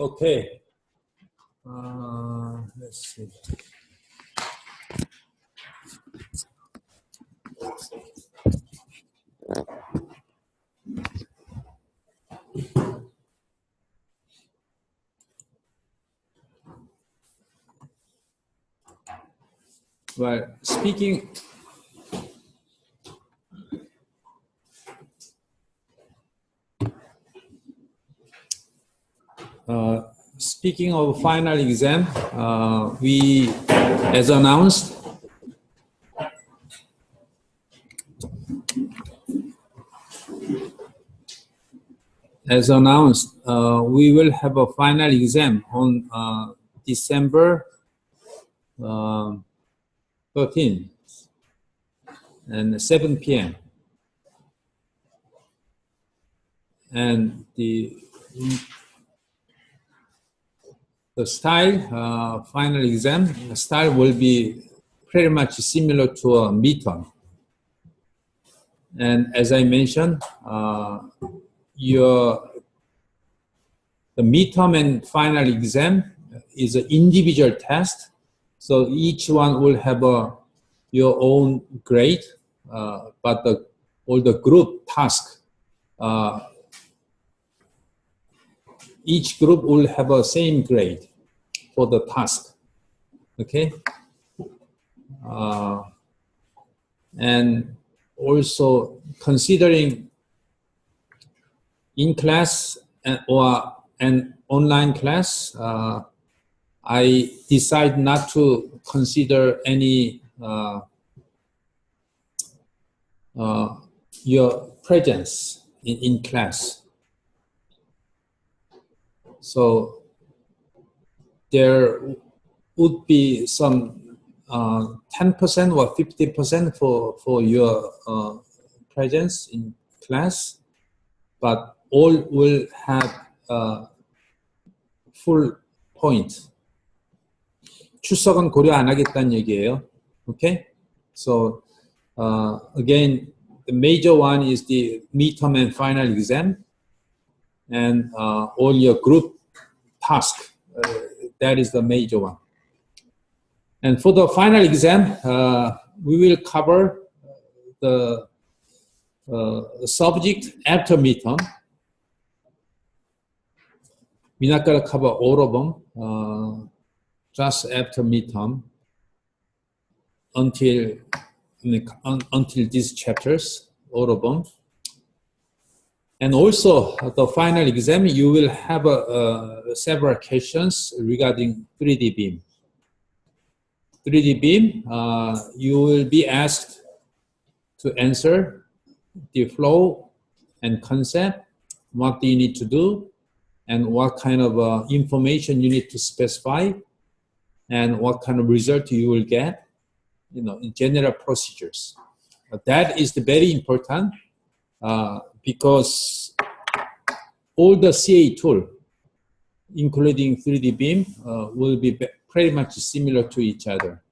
Okay. Let's see. Well, speaking of final exam, we, as announced, we will have a final exam on December 13th and 7 p.m. And the style, final exam style will be pretty much similar to a midterm. And as I mentioned, the midterm and final exam is an individual test. So each one will have your own grade, but all the group task, each group will have a same grade for the task, okay? And also considering in class or an online class, I decide not to consider any your presence in class. So there would be some 10% or 50% for your presence in class, but all will have full point. 출석은 고려 안 하겠다는 얘기예요. Okay? So again, the major one is the midterm and final exam, and all your group task. That is the major one. And for the final exam, we will cover the subject after midterm. We're not going to cover all of them, just after midterm until these chapters, all of them. And also, the final exam, you will have several questions regarding 3D beam. 3D beam, you will be asked to answer the flow and concept, what do you need to do, and what kind of information you need to specify, and what kind of result you will get, in general procedures. That is very important because all the CA tool, including 3D beam, will be pretty much similar to each other.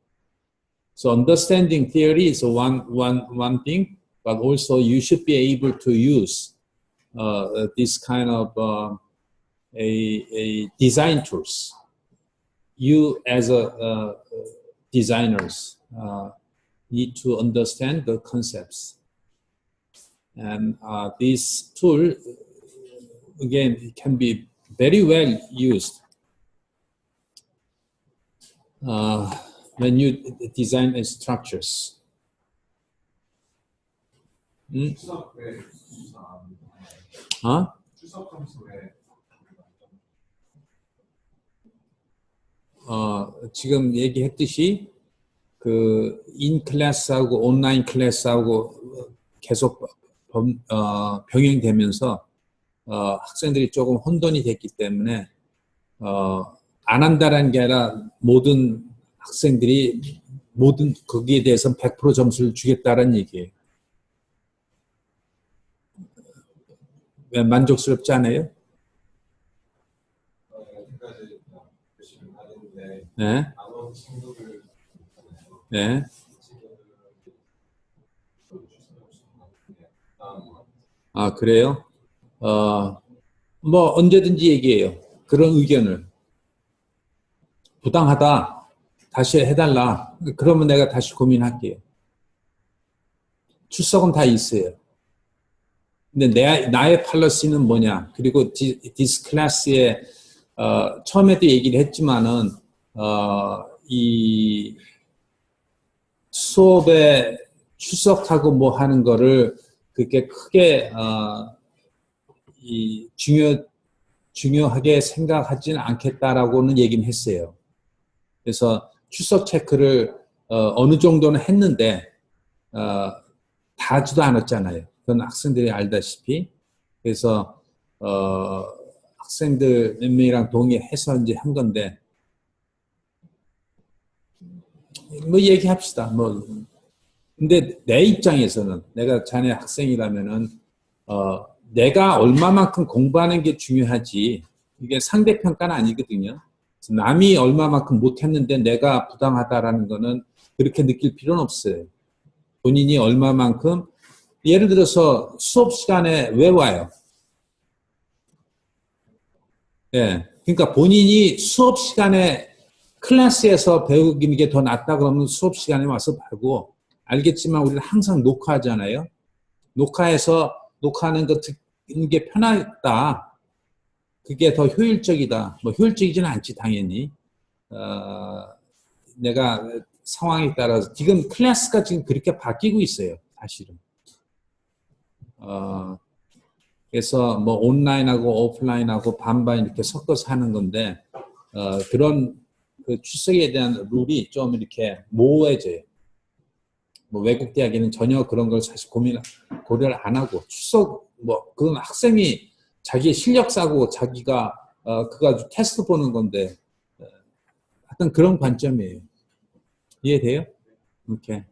So understanding theory is one thing, but also you should be able to use this kind of a design tools. You as a designers need to understand the concepts. And this tool, again, it can be very well used when you design structures. Huh? 지금 얘기했듯이 그 인클래스하고 온라인 클래스하고 계속 병행되면서 학생들이 조금 혼돈이 됐기 때문에 안 한다라는 게 아니라 모든 학생들이 모든 거기에 대해서 100% 점수를 주겠다라는 얘기예요. 왜 만족스럽지 않아요? 네. 네. 아, 그래요? 뭐 언제든지 얘기해요. 그런 의견을 부당하다, 다시 해달라. 그러면 내가 다시 고민할게요. 출석은 다 있어요. 근데 나의 팔러시는 뭐냐? 그리고 디스 클래스에 처음에도 얘기를 했지만은 이 수업에 출석하고 뭐 하는 거를 그렇게 크게 이 중요하게 생각하지는 않겠다라고는 얘기는 했어요. 그래서 출석 체크를 어느 정도는 했는데 다 하지도 않았잖아요. 그건 학생들이 알다시피. 그래서 학생들 몇 명이랑 동의해서 이제 한 건데 뭐 얘기합시다. 뭐 근데 내 입장에서는 내가 자네 학생이라면은 내가 얼마만큼 공부하는 게 중요하지 이게 상대평가는 아니거든요. 남이 얼마만큼 못했는데 내가 부당하다라는 거는 그렇게 느낄 필요는 없어요. 본인이 얼마만큼 예를 들어서 수업 시간에 왜 와요? 예, 그러니까 본인이 수업 시간에 클래스에서 배우는 게 더 낫다 그러면 수업 시간에 와서 배우고 알겠지만 우리는 항상 녹화하잖아요. 녹화하는 거 듣는 게 편하다. 그게 더 효율적이다. 뭐 효율적이지는 않지 당연히. 내가 상황에 따라서 지금 클래스가 지금 그렇게 바뀌고 있어요. 사실은. 그래서 뭐 온라인하고 오프라인하고 반반 이렇게 섞어서 하는 건데 그런 그 출석에 대한 룰이 좀 이렇게 모호해져요. 뭐 외국 대학에는 전혀 그런 걸 사실 고려를 안 하고 출석 뭐 그건 학생이 자기 실력 쌓고 자기가 그거 아주 테스트 보는 건데 하여튼 그런 관점이에요. 이해돼요? 이렇게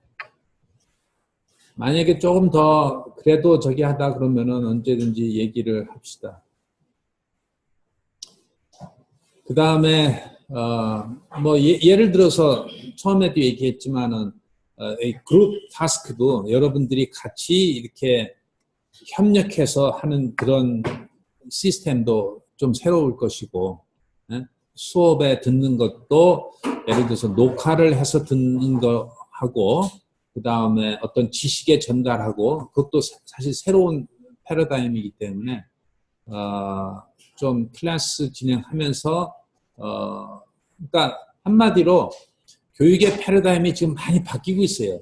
만약에 조금 더 그래도 저기 하다 그러면은 언제든지 얘기를 합시다. 그 다음에 뭐 예를 들어서 처음에도 얘기했지만은 그룹 타스크도 여러분들이 같이 이렇게 협력해서 하는 그런 시스템도 좀 새로울 것이고 수업에 듣는 것도 예를 들어서 녹화를 해서 듣는 거 하고 그 다음에 어떤 지식의 전달하고 그것도 사실 새로운 패러다임이기 때문에 좀 클래스 진행하면서 그러니까 한마디로 교육의 패러다임이 지금 많이 바뀌고 있어요.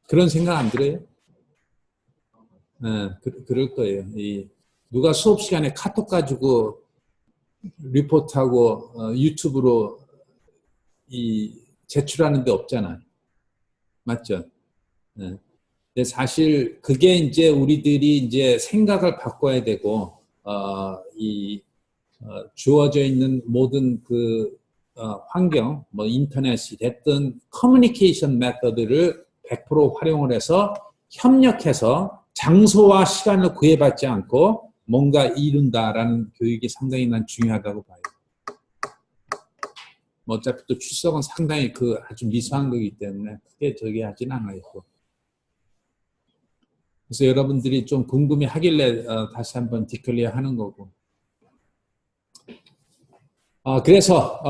그런 생각 안 들어요? 네, 그럴 거예요. 누가 수업 시간에 카톡 가지고 리포트하고 유튜브로 제출하는 데 없잖아요. 맞죠? 네. 근데 사실 그게 이제 우리들이 이제 생각을 바꿔야 되고 주어져 있는 모든 그 환경, 뭐 인터넷이 됐든 커뮤니케이션 메서드를 100% 활용을 해서 협력해서 장소와 시간을 구애받지 않고 뭔가 이룬다라는 교육이 상당히 난 중요하다고 봐요. 뭐 어차피 또 출석은 상당히 그 아주 미소한 거기 때문에 크게 저기 하진 않아요. 그래서 여러분들이 좀 궁금해 하길래 다시 한번 디클리어 하는 거고. 그래서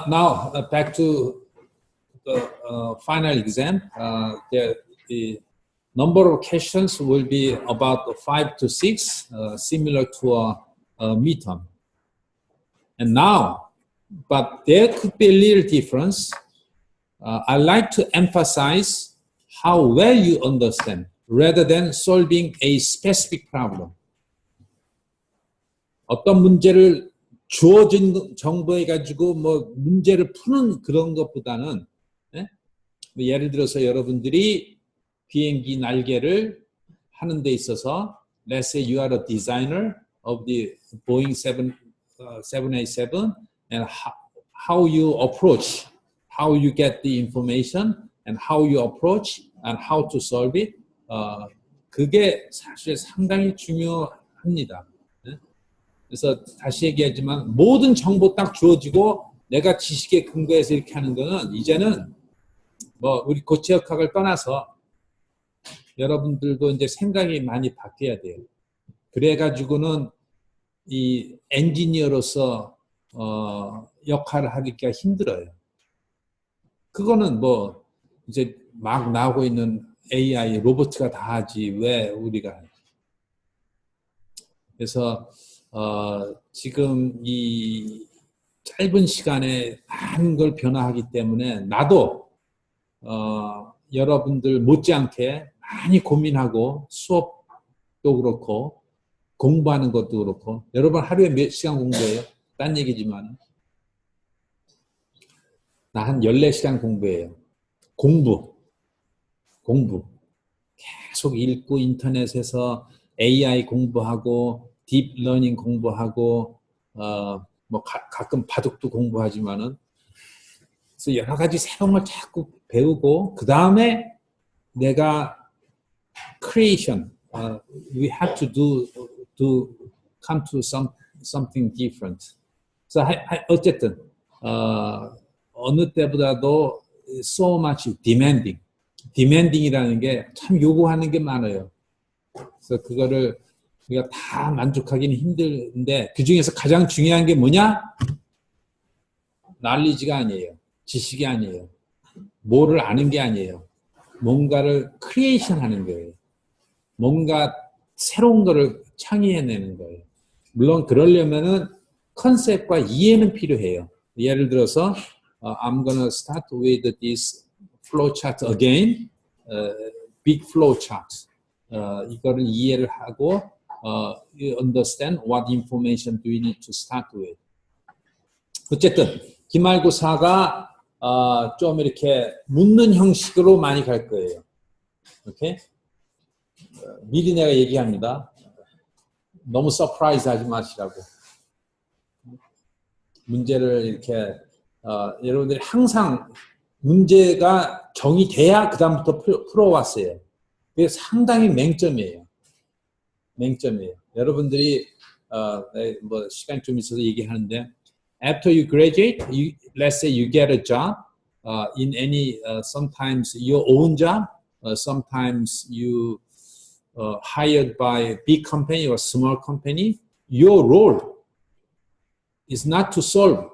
now back to the final exam. The number of questions will be about 5 to 6, similar to a midterm. And now, but there could be a little difference. I like to emphasize how well you understand rather than solving a specific problem. 어떤 문제를 주어진 정보에 가지고 뭐 문제를 푸는 그런 것보다는 예를 들어서 여러분들이 비행기 날개를 하는 데 있어서 let's say you are a designer of the Boeing 787 and how you approach, how you get the information and how you approach and how to solve it. 그게 사실 상당히 중요합니다. 그래서 다시 얘기하지만 모든 정보 딱 주어지고 내가 지식에 근거해서 이렇게 하는 거는 이제는 뭐 우리 고체역학을 떠나서 여러분들도 이제 생각이 많이 바뀌어야 돼요. 그래가지고는 이 엔지니어로서 역할을 하기가 힘들어요. 그거는 뭐 이제 막 나오고 있는 AI 로봇가 다 하지 왜 우리가 하지? 그래서 지금 이 짧은 시간에 많은 걸 변화하기 때문에 나도 여러분들 못지않게 많이 고민하고 수업도 그렇고 공부하는 것도 그렇고 여러분 하루에 몇 시간 공부해요? 딴 얘기지만 나 한 14시간 공부해요. 공부 계속 읽고 인터넷에서 AI 공부하고 딥러닝 공부하고 뭐 가끔 바둑도 공부하지만은 그래서 여러 가지 새로운 걸 자꾸 배우고 그 다음에 내가 creation we have to come to something different. 그래서 어쨌든 어느 때보다도 so much demanding이라는 게 참 요구하는 게 많아요. 그래서 그거를 우리가 다 만족하기는 힘든데 그 중에서 가장 중요한 게 뭐냐? knowledge가 아니에요. 지식이 아니에요. 뭐를 아는 게 아니에요. 뭔가를 크리에이션 하는 거예요. 뭔가 새로운 거를 창의해내는 거예요. 물론 그러려면은 컨셉과 이해는 필요해요. 예를 들어서 I'm gonna start with this flow chart again. big flow chart. 이거를 이해를 하고 you understand what information do you need to start with. 어쨌든 기말고사가 좀 이렇게 묻는 형식으로 많이 갈 거예요. 오케이? 미리 내가 얘기합니다. 너무 서프라이즈 하지 마시라고. 문제를 이렇게 여러분들이 항상 문제가 정의돼야 그 다음부터 풀어왔어요. 그게 상당히 맹점이에요. 여러분들이 뭐 시간 좀 있어서 얘기하는데 after you graduate, let's say you get a job in any sometimes your own job, sometimes you hired by a big company or small company. Your role is not to solve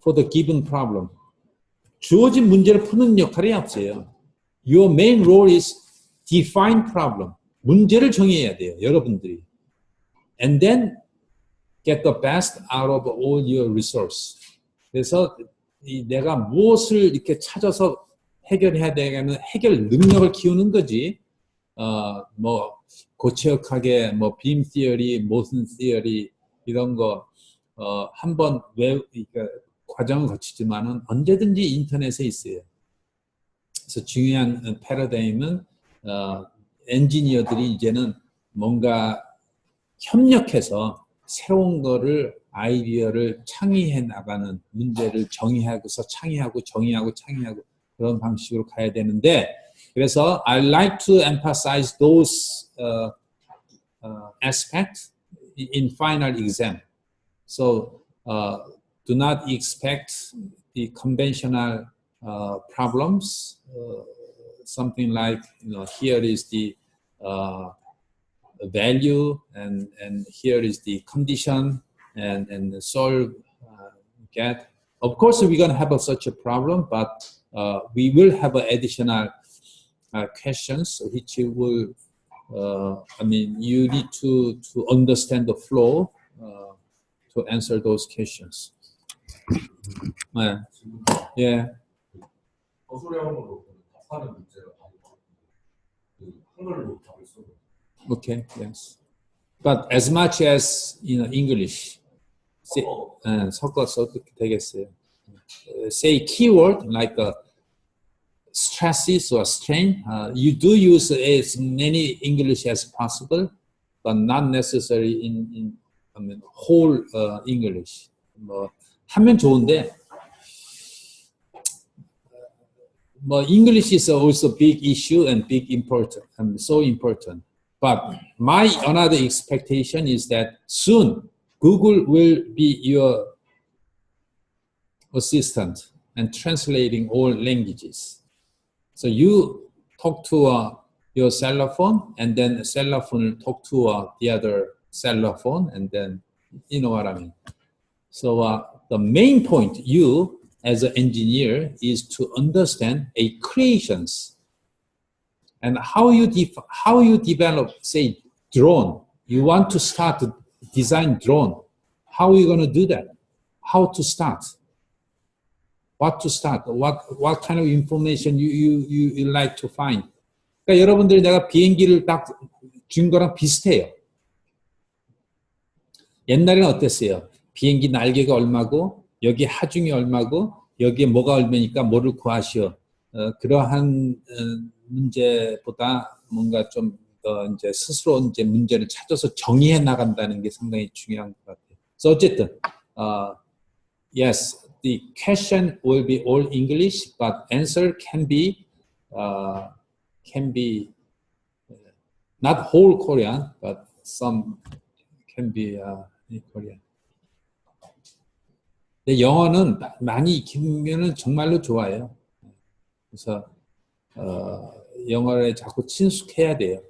for the given problem. 주어진 문제를 푸는 역할이 없어요. Your main role is define problem. 문제를 정해야 돼요, 여러분들이. And then get the best out of all your resource. 그래서 내가 무엇을 이렇게 찾아서 해결해야 되냐면 해결 능력을 키우는 거지. 뭐 고체역학의 뭐 빔 티어리, 모션 티어리 이런 거 한번 그러니까 과정을 거치지만은 언제든지 인터넷에 있어요. 그래서 중요한 패러다임은 엔지니어들이 이제는 뭔가 협력해서 새로운 거를 아이디어를 창의해 나가는 문제를 정의하고서 창의하고 그런 방식으로 가야 되는데 그래서 I like to emphasize those aspects in final exam. So do not expect the conventional problems. Something like here is the value and here is the condition and solve get. Of course, we're going to have such a problem, but we will have additional questions which you will. You need to understand the flow to answer those questions. Yeah. Okay. Yes. But as much as English, 섞어서 어떻게 되겠어요? Say keyword like stresses or strain. You do use as many English as possible, but not necessarily in whole English. 뭐 하면 좋은데. English is also big issue and big important and so important. But my another expectation is that soon Google will be your assistant and translating all languages. So you talk to your cellular phone, and then the cellular phone will talk to the other cellular phone, and then You know what I mean? So the main point, you as an engineer, is to understand a creations and how you develop, say, drone. You want to start to design drone. How are you going to do that? How to start? What to start? What kind of information you like to find? 그러니까 여러분들이 내가 비행기를 딱 준 거랑 비슷해요. 옛날에는 어땠어요? 비행기 날개가 얼마고 여기 하중이 얼마고 여기에 뭐가 얼마니까 뭐를 구하시오. 그러한 문제보다 뭔가 좀 더 이제 스스로 이제 문제를 찾아서 정의해 나간다는 게 상당히 중요한 것 같아요. 그래서 어쨌든 yes, the question will be all English, but answer can be not whole Korean, but some can be in Korean. 근데 영어는 많이 익히면 정말로 좋아요. 그래서 영어를 자꾸 친숙해야 돼요.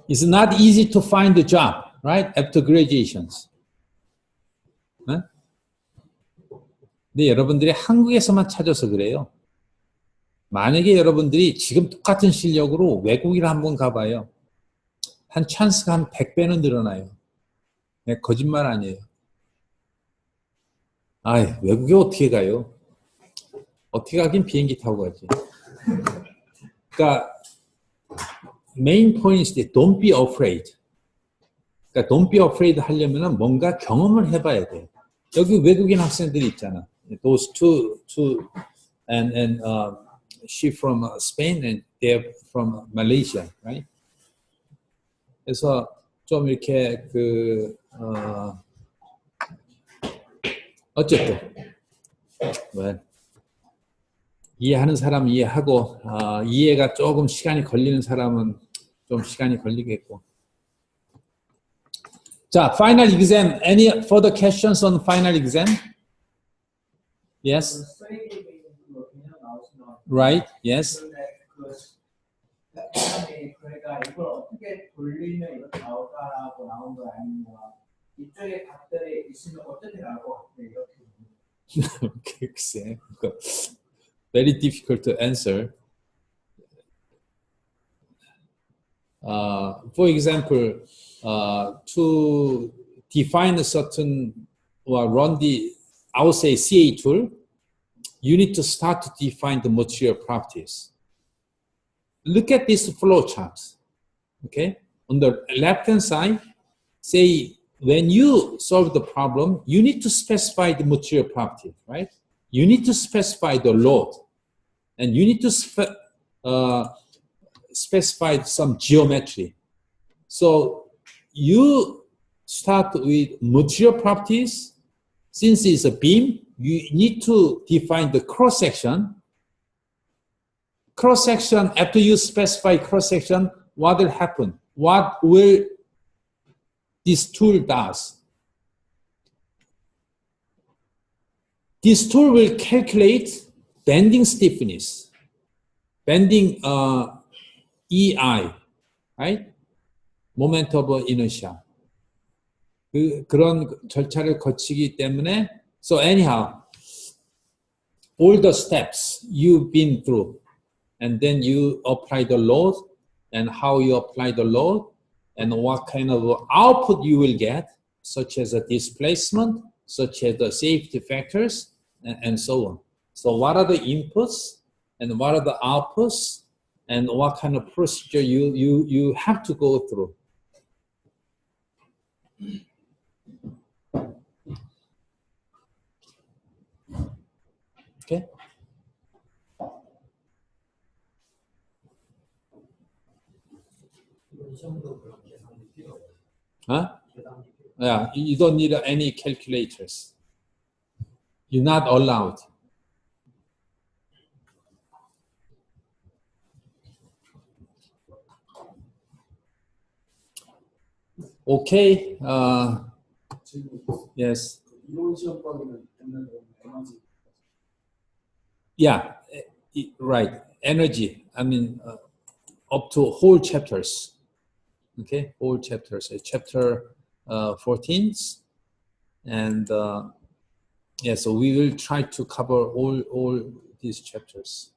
It's not easy to find a job, right? After graduations. 네? 근데 여러분들이 한국에서만 찾아서 그래요. 만약에 여러분들이 지금 똑같은 실력으로 외국을 한번 가봐요. 한 찬스가 한 100배는 늘어나요. 네, 거짓말 아니에요. 외국에 어떻게 가요? 어떻게 가긴 비행기 타고 가지. 그러니까 main point is that don't be afraid. 그러니까 don't be afraid 하려면은 뭔가 경험을 해봐야 돼요. 여기 외국인 학생들이 있잖아. Those two and she from Spain and they're from Malaysia, right? 그래서 좀 이렇게 어쨌든 이해하는 사람은 이해하고 이해가 조금 시간이 걸리는 사람은 좀 시간이 걸리겠고. 자, final exam. Any further questions on final exam? Yes. Right. Yes. 그러니까 이걸 어떻게 돌리면 이렇게 나올까라고 나온 거 아니면 이쪽에 답들이 있으면 어떻게 나올 것 같아 이렇게. 글쎄, very difficult to answer. For example, to define a certain or run the, I would say, CA tool, you need to start to define the material properties. Look at this flow chart. Okay, on the left-hand side, say when you solve the problem, you need to specify the material property, right? You need to specify the load, and you need to specify some geometry. So you start with material properties. Since it's a beam, you need to define the cross-section. Cross-section, after you specify cross-section, what will happen? What will this tool does? This tool will calculate bending stiffness, bending EI, right? Moment of inertia. 그런 절차를 거치기 때문에, so anyhow, all the steps you've been through, and then you apply the load, and how you apply the load, and what kind of output you will get, such as a displacement, such as the safety factors, and so on. So what are the inputs, and what are the outputs, and what kind of procedure you have to go through. Okay. Huh? Yeah, you don't need any calculators. You're not allowed. Okay. Yes. Yeah, right. energy. I mean, up to whole chapters. Okay, whole chapters. Chapter 14, and yeah. So we will try to cover all these chapters.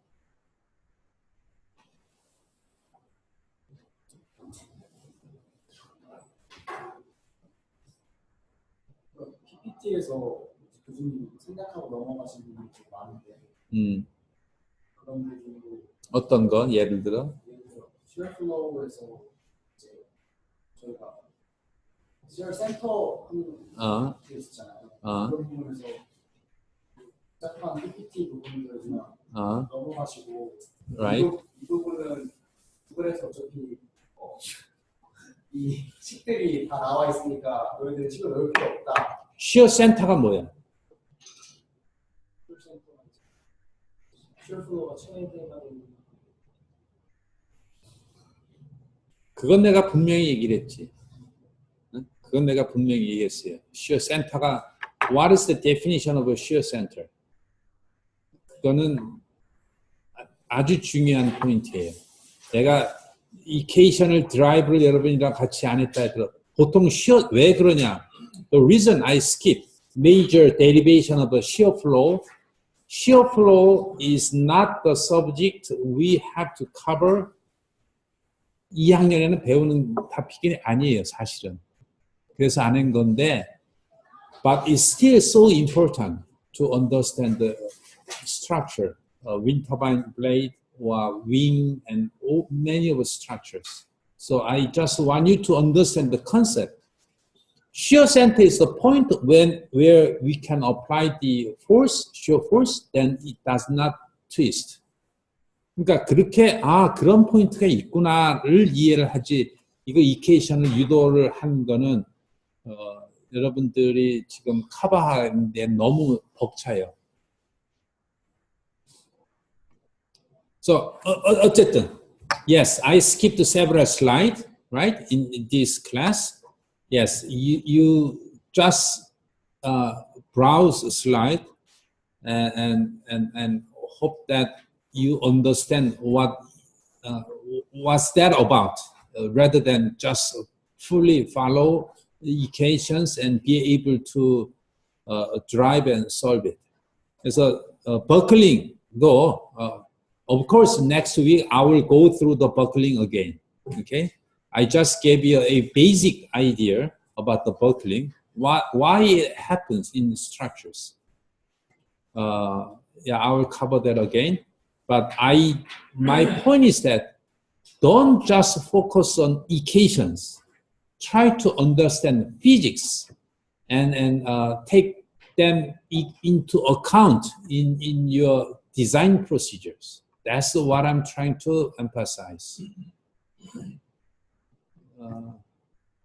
PPT에서 교수님 생각하고 넘어가신 분들이 좀 많은데 그런 게 중에도 어떤 거? 예를 들어? 시어 플로우에서 이제 저희가 시어 센터 하는 게 있었잖아요. 그런 부분에서 시작한 PPT 부분들을 그냥 넘어가시고 Right. 이 부분은 구글에서 어차피 이 식들이 다 나와 있으니까 너희들은 식을 넣을 필요 없다. 시어 센터가 뭐야? 시어 플로우가 체인되는 그건 내가 분명히 얘기를 했지. 그건 내가 분명히 얘기했어요. 시어 센터가 What is the definition of a shear center? 그거는 아주 중요한 포인트예요. 내가 이케이션을 드라이브를 여러분이랑 같이 안 했다 해도 보통 shear 왜 그러냐? The reason I skip major derivation of a shear flow is not the subject we have to cover. 2학년에는 배우는 토픽이 아니에요, 사실은. 그래서 안 한 건데, but it's still so important to understand the structure, wind turbine blade or wing and many of the structures. So I just want you to understand the concept. Shear center is the point where we can apply the force, shear force, then it does not twist. 그러니까 그렇게 그런 포인트가 있구나를 이해를 하지 이거 이케이션을 유도를 한 거는 여러분들이 지금 커버하는데 너무 벅차요. So 어쨌든 yes, I skipped several slides, right, in this class. Yes, you just browse a slide and hope that you understand what's that about, rather than just fully follow the equations and be able to drive and solve it. So buckling, of course, next week I will go through the buckling again. Okay, I just gave you a basic idea about the buckling, why it happens in structures. Yeah, I will cover that again. But my point is that don't just focus on equations. Try to understand physics and take them into account in your design procedures. That's what I'm trying to emphasize.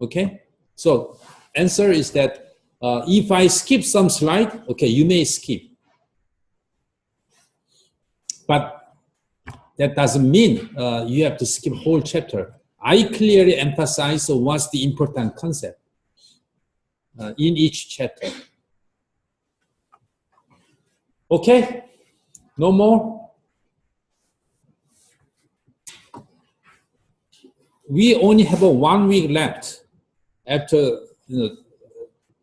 Okay, so answer is that if I skip some slide, okay, you may skip. But that doesn't mean you have to skip whole chapter. I clearly emphasize what's the important concept in each chapter. Okay, no more? We only have 1 week left after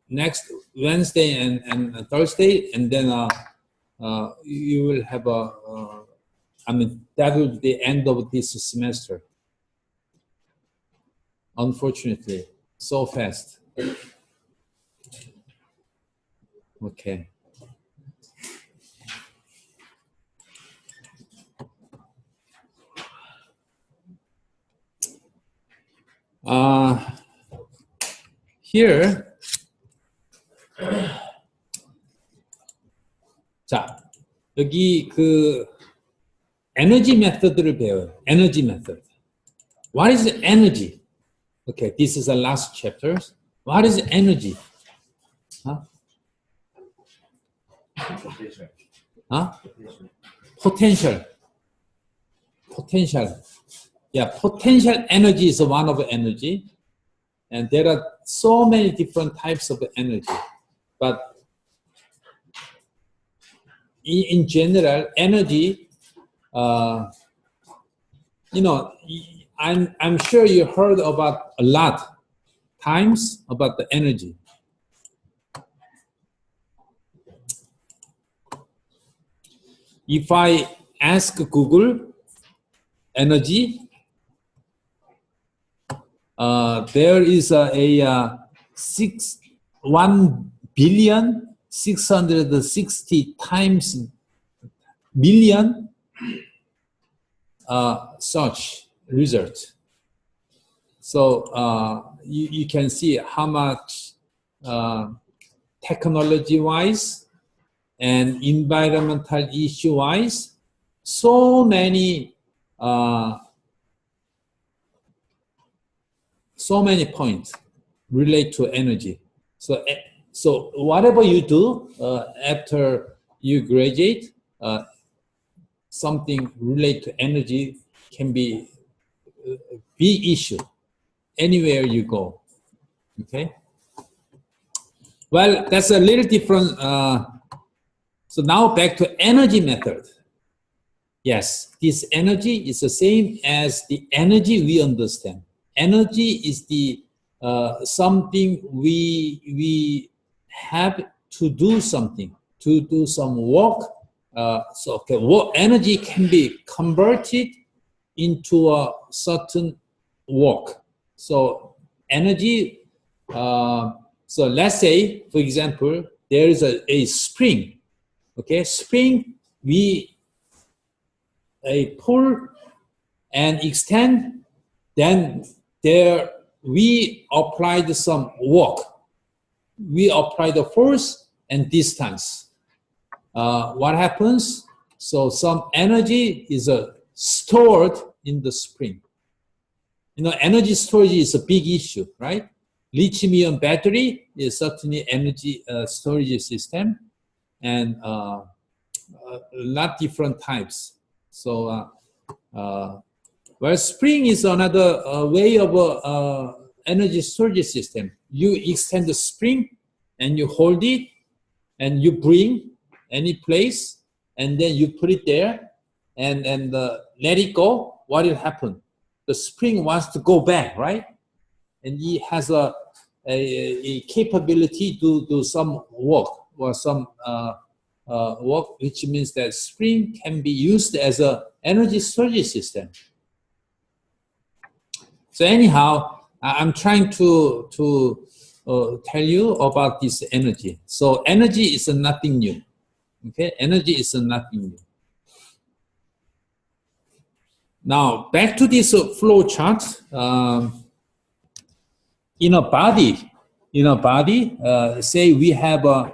next Wednesday and Thursday, and then you will have that will be the end of this semester. Unfortunately, so fast. Okay. Here, 자, 여기 그 에너지 메서드를 배워요. 에너지 메서드. What is energy? Okay, this is the last chapter. What is energy? Potential. Potential. Yeah, potential energy is one of energy. And there are so many different types of energy. But in general, energy you know, I'm sure you heard about a lot times about the energy. If I ask Google energy, there is a 1,660 times million search result. So you can see how much technology-wise and environmental issue-wise, so many points relate to energy. So whatever you do after you graduate, something related to energy can be a big issue anywhere you go. Okay. Well, that's a little different. So now back to energy method. Yes, this energy is the same as the energy we understand. Energy is the something we have to do something, to do some work. So okay, energy can be converted into a certain work. So energy, so let's say, for example, there is a spring. Okay, spring, we pull and extend, then there we applied some work. We apply the force and distance. What happens? So some energy is stored in the spring. You know, energy storage is a big issue, right? Lithium-ion battery is certainly energy storage system, and a lot different types. So, well, spring is another way of energy storage system. You extend the spring and you hold it and you bring any place and then you put it there and let it go. What will happen? The spring wants to go back, right? And it has a capability to do some work or some work, which means that spring can be used as an energy storage system. So anyhow, I'm trying to tell you about this energy. So energy is nothing new. Okay, energy is nothing new. Now back to this flow chart. In a body, say we have a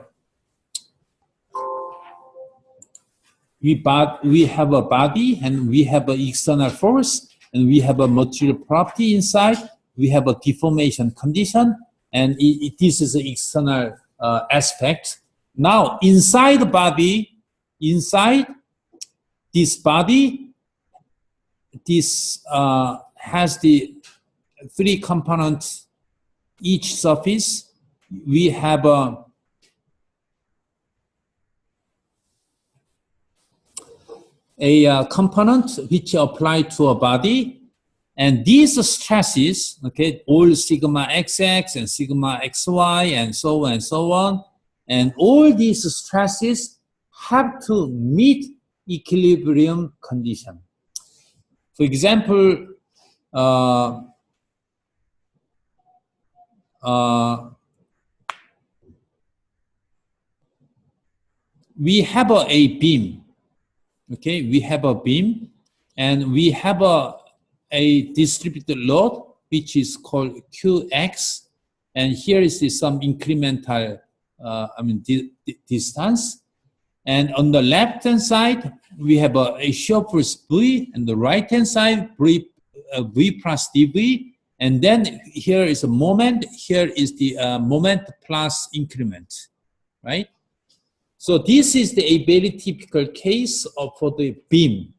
body and we have an external force and we have a material property inside. We have a deformation condition, and this is the external aspect. Now inside the body, inside this body, this has the three components. Each surface, we have a component which apply to a body, and these stresses, okay, all sigma xx and sigma xy and so on and so on, and all these stresses have to meet equilibrium condition. For example, we have a beam. Okay, we have a beam, and we have a distributed load which is called Qx, and here is some incremental distance. And on the left hand side, we have a shear force V, and the right hand side V plus dV, and then here is a moment. Here is the moment plus increment, right? So this is the very typical case for the beam.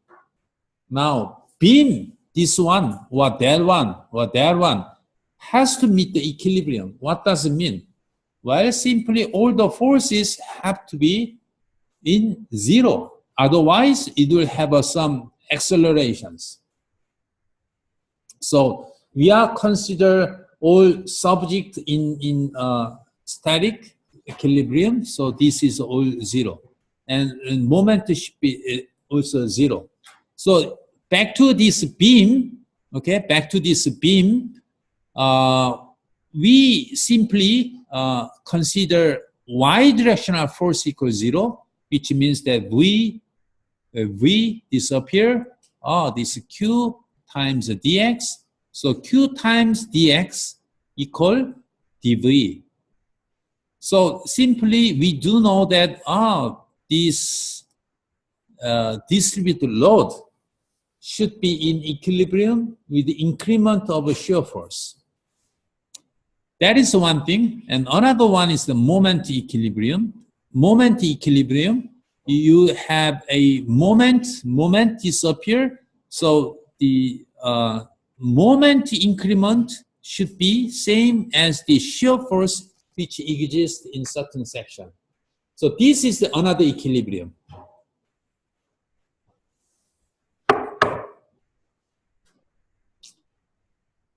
Now, beam, this one, or that one, or that one, has to meet the equilibrium. What does it mean? Well, simply all the forces have to be in zero. Otherwise, it will have some accelerations. So we are consider all subject in static equilibrium. So this is all zero, and moment should be also zero. So back to this beam. Okay, back to this beam. We simply consider y directional force equals zero, which means that V disappear. This Q times dx. So Q times dx equal dV. So simply we do know that this distributed load should be in equilibrium with the increment of a shear force. That is one thing. And another one is the moment equilibrium. Moment equilibrium, you have a moment disappear. So the moment increment should be same as the shear force which exists in certain section. So this is another equilibrium.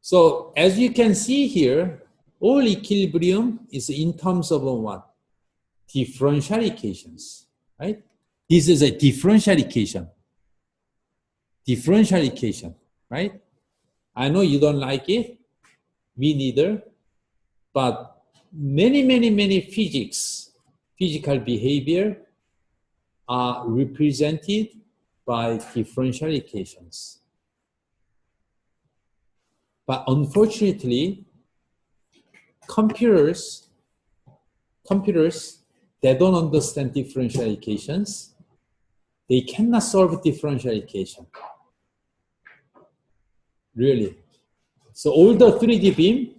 So as you can see here, all equilibrium is in terms of what? Differential equations, right? This is a differential equation. Differential equation, right? I know you don't like it, me neither, but many physical behavior are represented by differential equations. But unfortunately, computers, they don't understand differential equations. They cannot solve differential equation. Really. So all the 3D beam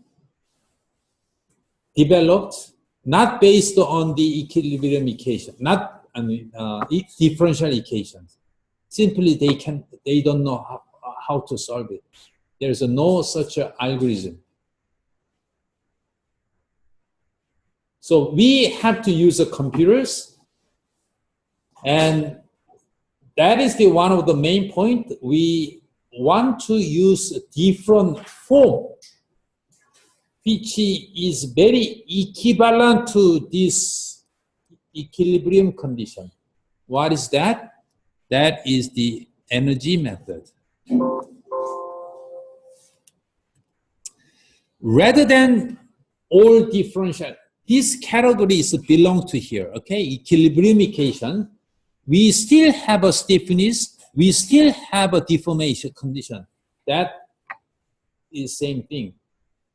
developed not based on the equilibrium equation, not differential equations. Simply they don't know how to solve it. There's no such algorithm. So we have to use the computers, and that is the one of the main point. We want to use a different form which is very equivalent to this equilibrium condition. What is that? That is the energy method. Rather than all differential, these categories belong to here, okay? Equilibrium equation. We still have a stiffness, we still have a deformation condition. That is same thing.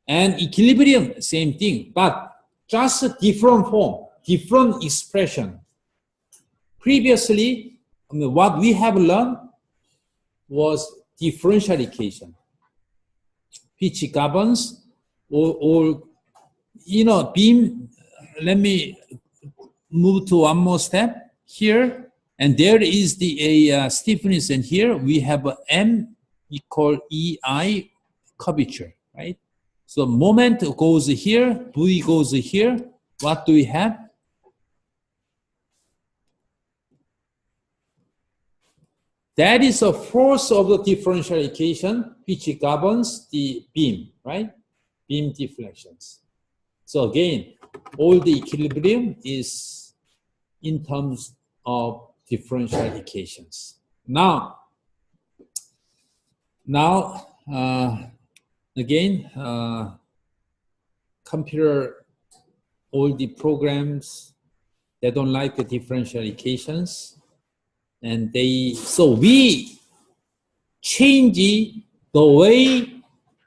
And equilibrium, same thing, but just a different form, different expression. Previously, what we have learned was differential equation, which governs or beam. Let me move to one more step here. And there is the stiffness, and here we have a M equal EI curvature, right? So moment goes here, V goes here. What do we have? That is a force of the differential equation which governs the beam, right? Beam deflections. So again, all the equilibrium is in terms of differential equations. Now, again, computer, all the programs, they don't like the differential equations, and so we change the way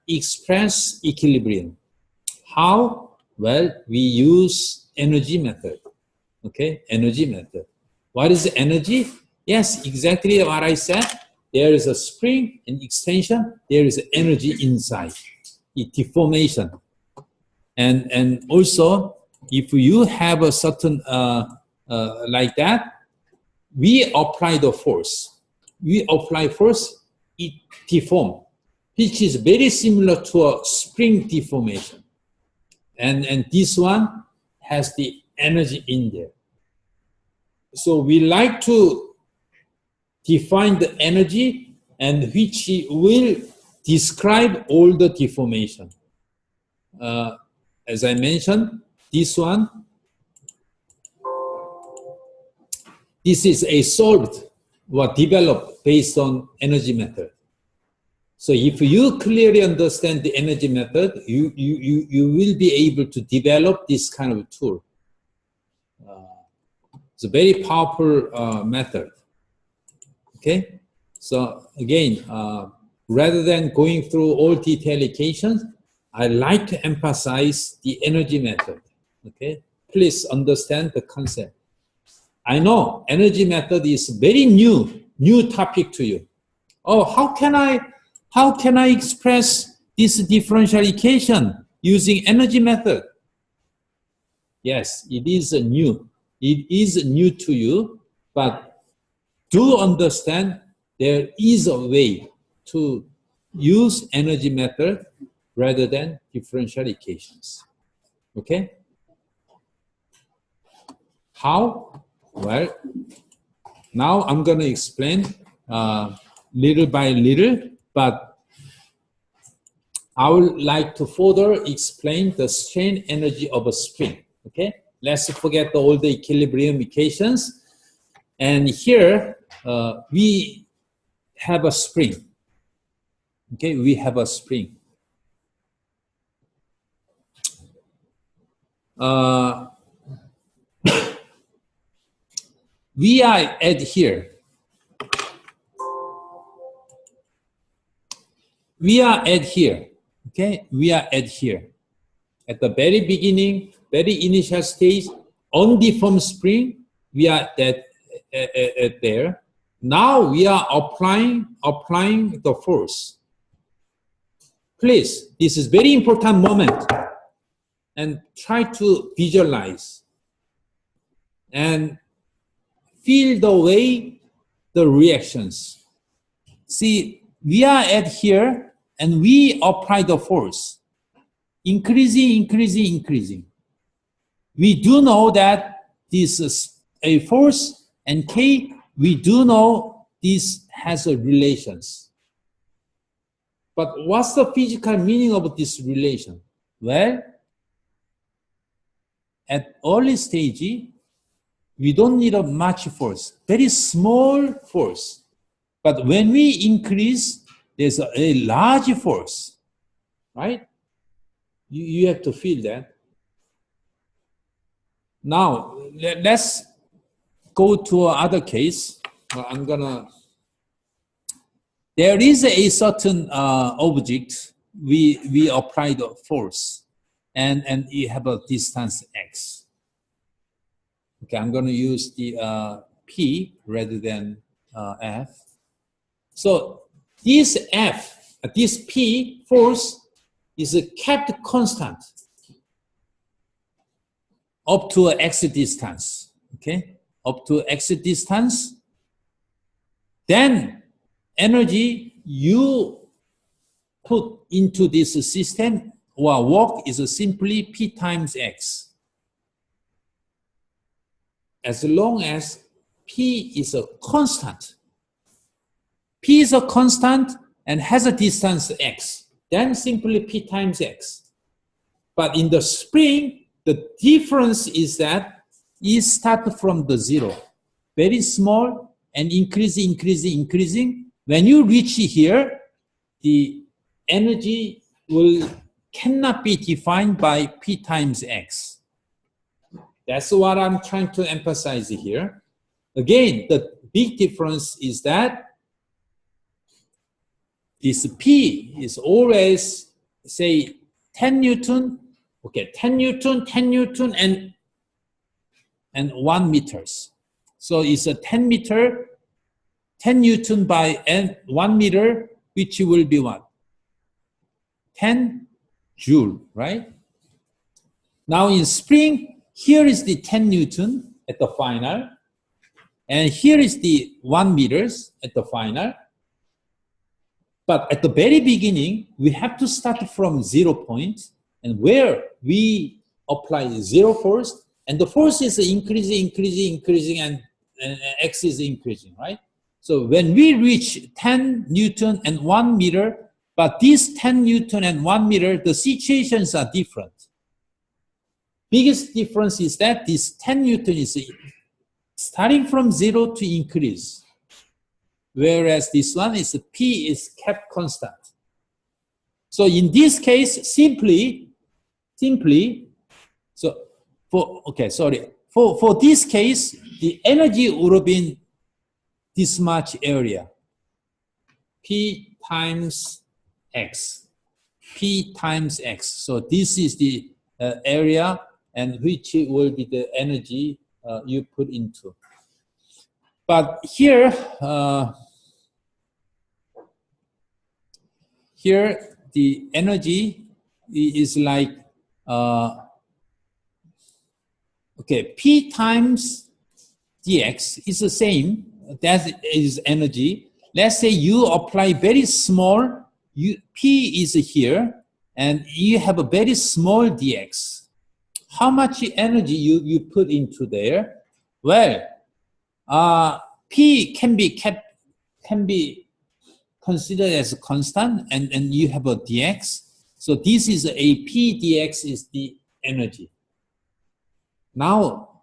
express equilibrium. How? Well, we use energy method. Okay, energy method. What is the energy? Yes, exactly what I said. There is a spring and extension. There is energy inside, deformation. And also, if you have a certain, like that, we apply the force. We apply force, it deforms, which is very similar to a spring deformation. And this one has the energy in there. So we like to define the energy, and which will describe all the deformation. As I mentioned, this one, this is a solved or developed based on energy method. So if you clearly understand the energy method, you will be able to develop this kind of tool. It's a very powerful method. Okay, so again, rather than going through all detailed equations, I like to emphasize the energy method. Okay, please understand the concept. I know energy method is very new topic to you. Oh, how can I express this differential equation using energy method? Yes, it is new. It is new to you, but do understand there is a way to use energy method rather than differential equations. Okay? How? Well, now I'm going to explain little by little, but I would like to further explain the strain energy of a spring. Okay? Let's forget all the equilibrium equations. And here we have a spring. Okay, we have a spring. We are at here. We are at here. Okay, we are at here. At the very beginning, very initial stage, undeformed spring, we are at there. Now we are applying the force. Please, this is very important moment, and try to visualize and feel the way the reactions. See, we are at here and we apply the force, increasing. We do know that this is a force, and K, we do know this has a relations. But what's the physical meaning of this relation? Well, at early stage, we don't need a much force, very small force. But when we increase, there's a large force, right? You have to feel that. Now, let's go to another case. There is a certain object, we apply the force, and you have a distance x. Okay, I'm going to use the P rather than F. So this F, this P force is kept constant up to an x distance. Okay, up to x distance. Then energy you put into this system or work is simply P times x. As long as P is a constant. P is a constant and has a distance x, then simply P times x. But in the spring, the difference is that it starts from the zero, very small and increasing. When you reach here, the energy cannot be defined by P times x. That's what I'm trying to emphasize here. Again, the big difference is that this P is always, say, 10 Newton, okay, 10 Newton, and 1 meters. So it's a 10 Newton by 1 meter, which will be what? 10 joule, right? Now in spring, here is the 10 Newton at the final, and here is the 1 meters at the final. But at the very beginning, we have to start from 0 point, and where we apply 0 force, and the force is increasing, and x is increasing, right? So when we reach 10 Newton and 1 meter, But this 10 Newton and 1 meter, the situations are different. Biggest difference is that this 10 Newton is starting from 0 to increase, whereas this one is P is kept constant. So in this case, simply, so for this case, the energy would have been this much area, P times X, P times X. So this is the area, and which will be the energy you put into. But here, here the energy is like, okay, P times dx is the same. That is energy. Let's say you apply very small, P is here, and you have a very small dx. How much energy you put into there? Well, P can be considered as a constant, and you have a dx. So this is a P dx is the energy. Now,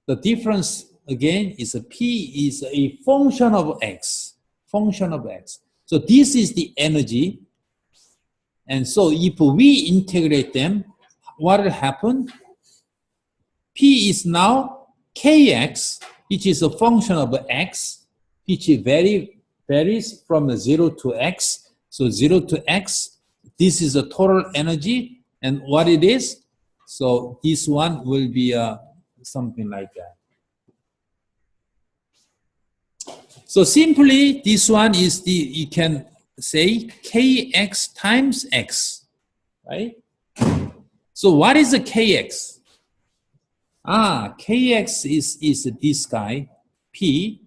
the difference again is a P is a function of X, function of X. So this is the energy. And so if we integrate them, what will happen? P is now Kx, which is a function of X, which varies from 0 to X. So 0 to X, this is the total energy, and what it is. So this one will be something like that. So simply, this one is the, you can say Kx times X, right? So what is a Kx? Kx is this guy, P,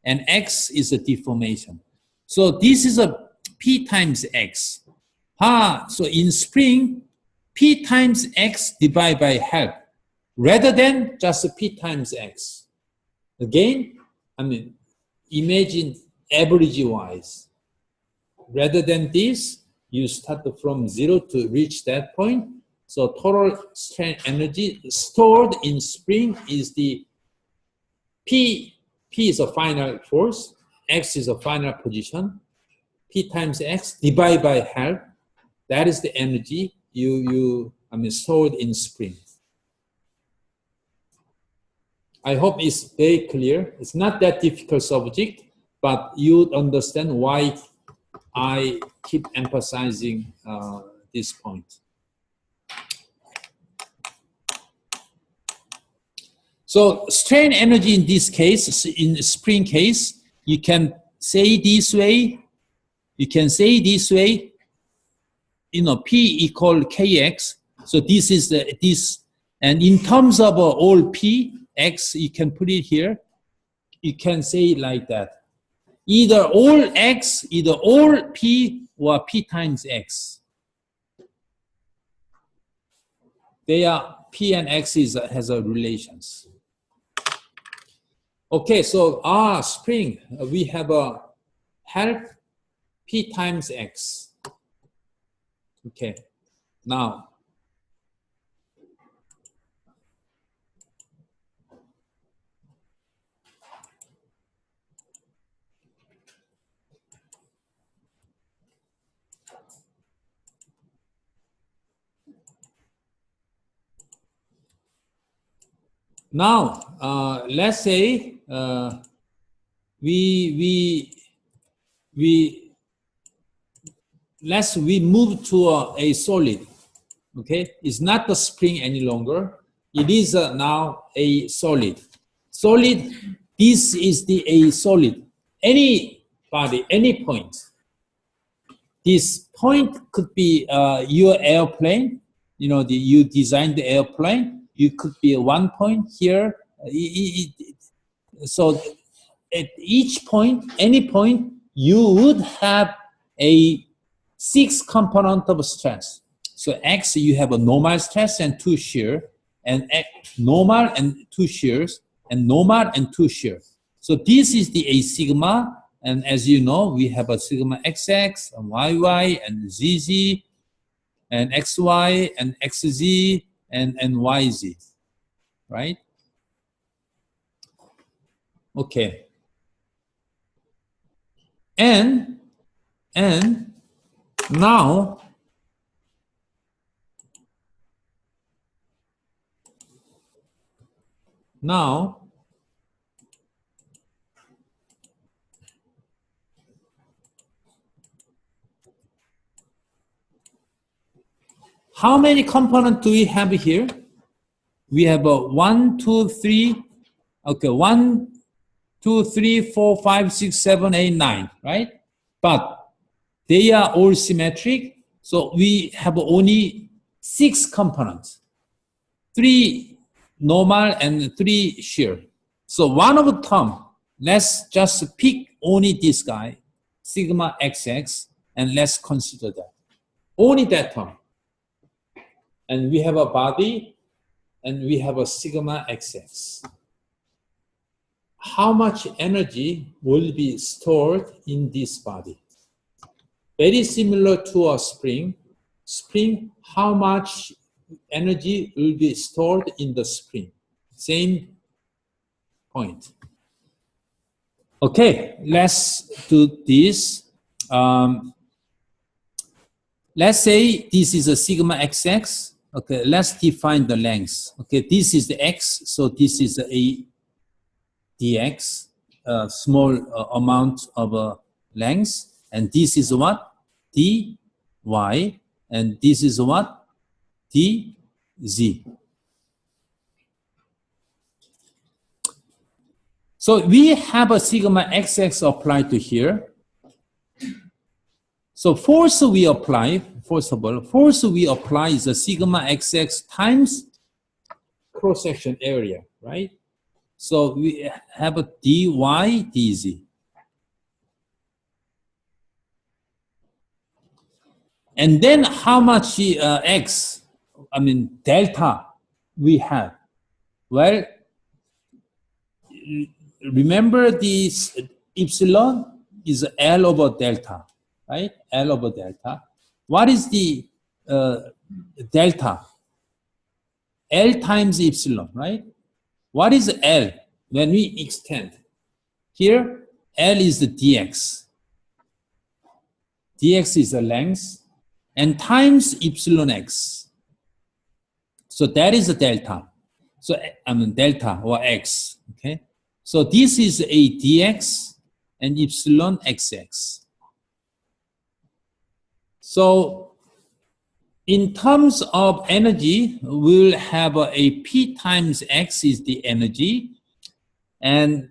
and X is a deformation. So this is a P times X. So in spring, P times X divided by half, rather than just P times X. Again, I mean, imagine average-wise. Rather than this, you start from 0 to reach that point. So total strain energy stored in spring is the P is a final force, X is a final position, P times X divided by half. That is the energy stored in spring. I hope it's very clear. It's not that difficult subject, but you understand why I keep emphasizing this point. So strain energy in this case, in the spring case, you can say this way. You can say this way. P equal Kx. So this is this, and in terms of all P, X, you can put it here. You can say it like that. Either all X, either all P, or P times X. They are, P and X has a relations. Okay, so spring, we have a half P times X. Okay, now let's say we move to a solid. Okay, it's not the spring any longer. It is now a solid. Solid. This is a solid. Any body, any point. This point could be your airplane. You designed the airplane. You could be one point here. So at each point, any point, you would have a 6 component of stress. So X, you have a normal stress and 2 shear, and normal and 2 shears, and normal and 2 shear. So this is the A sigma, And as you know, we have a sigma XX, and YY, and ZZ, and XY, and XZ, and YZ, right? Okay. And now, how many components do we have here? We have a 1, 2, 3, okay, 1, 2, 3, 4, 5, 6, 7, 8, 9, right? But they are all symmetric, so we have only 6 components, 3 normal and 3 shear. So one of the term, let's just pick only this guy, sigma XX, and let's consider that. Only that term. And we have a body, and we have a sigma XX. How much energy will be stored in this body? Very similar to a spring. Spring, how much energy will be stored in the spring? Same point. Okay, let's do this. Let's say this is a sigma XX. Okay, let's define the length. Okay, this is the X, so this is a dx, a small amount of length, and this is what? dy, and this is what? dz. So we have a sigma xx applied to here. So force we apply, first of all, force we apply is a sigma xx times cross-section area, right? So we have a dy dz. And then how much delta we have? Well, remember this epsilon is L over delta, right? L over delta. What is the delta? L times epsilon, right? What is L when we extend? Here, L is the dx. Dx is the length, and times epsilon x. So that is the delta. So delta or x, okay? So this is a dx and epsilon xx. So in terms of energy, we'll have a P times X is the energy and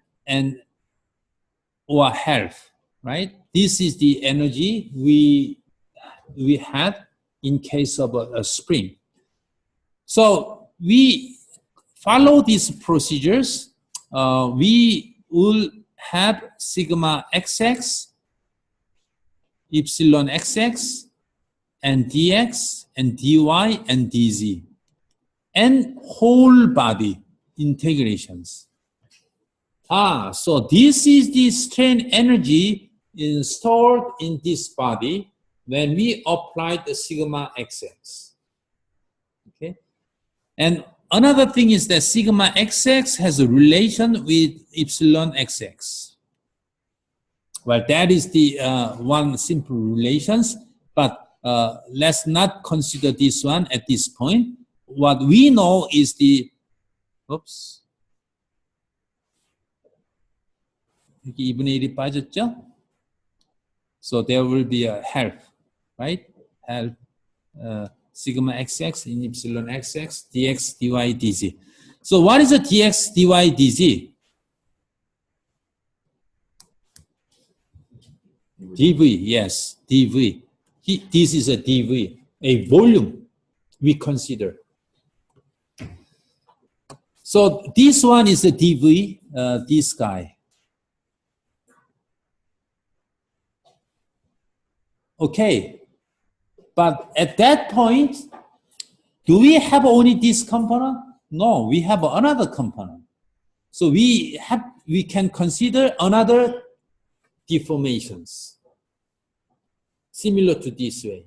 or health, right? This is the energy we had in case of a spring. So we follow these procedures. We will have sigma xx, epsilon xx, and dx, and dy, and dz, and whole body integrations. So this is the strain energy stored in this body when we apply the sigma xx. Okay, and another thing is that sigma xx has a relation with epsilon xx. Well, that is the one simple relations, but let's not consider this one at this point. What we know is the, oops. 이렇게 2분의 1이 빠졌죠? So there will be a help, right? Help sigma xx in epsilon xx, dx, dy, dz. So what is a dx, dy, dz? dv, yes, dv. This is a dv, a volume we consider. So this one is a dv, this guy. Okay, but at that point, do we have only this component? No, we have another component. So we can consider another deformations, similar to this way.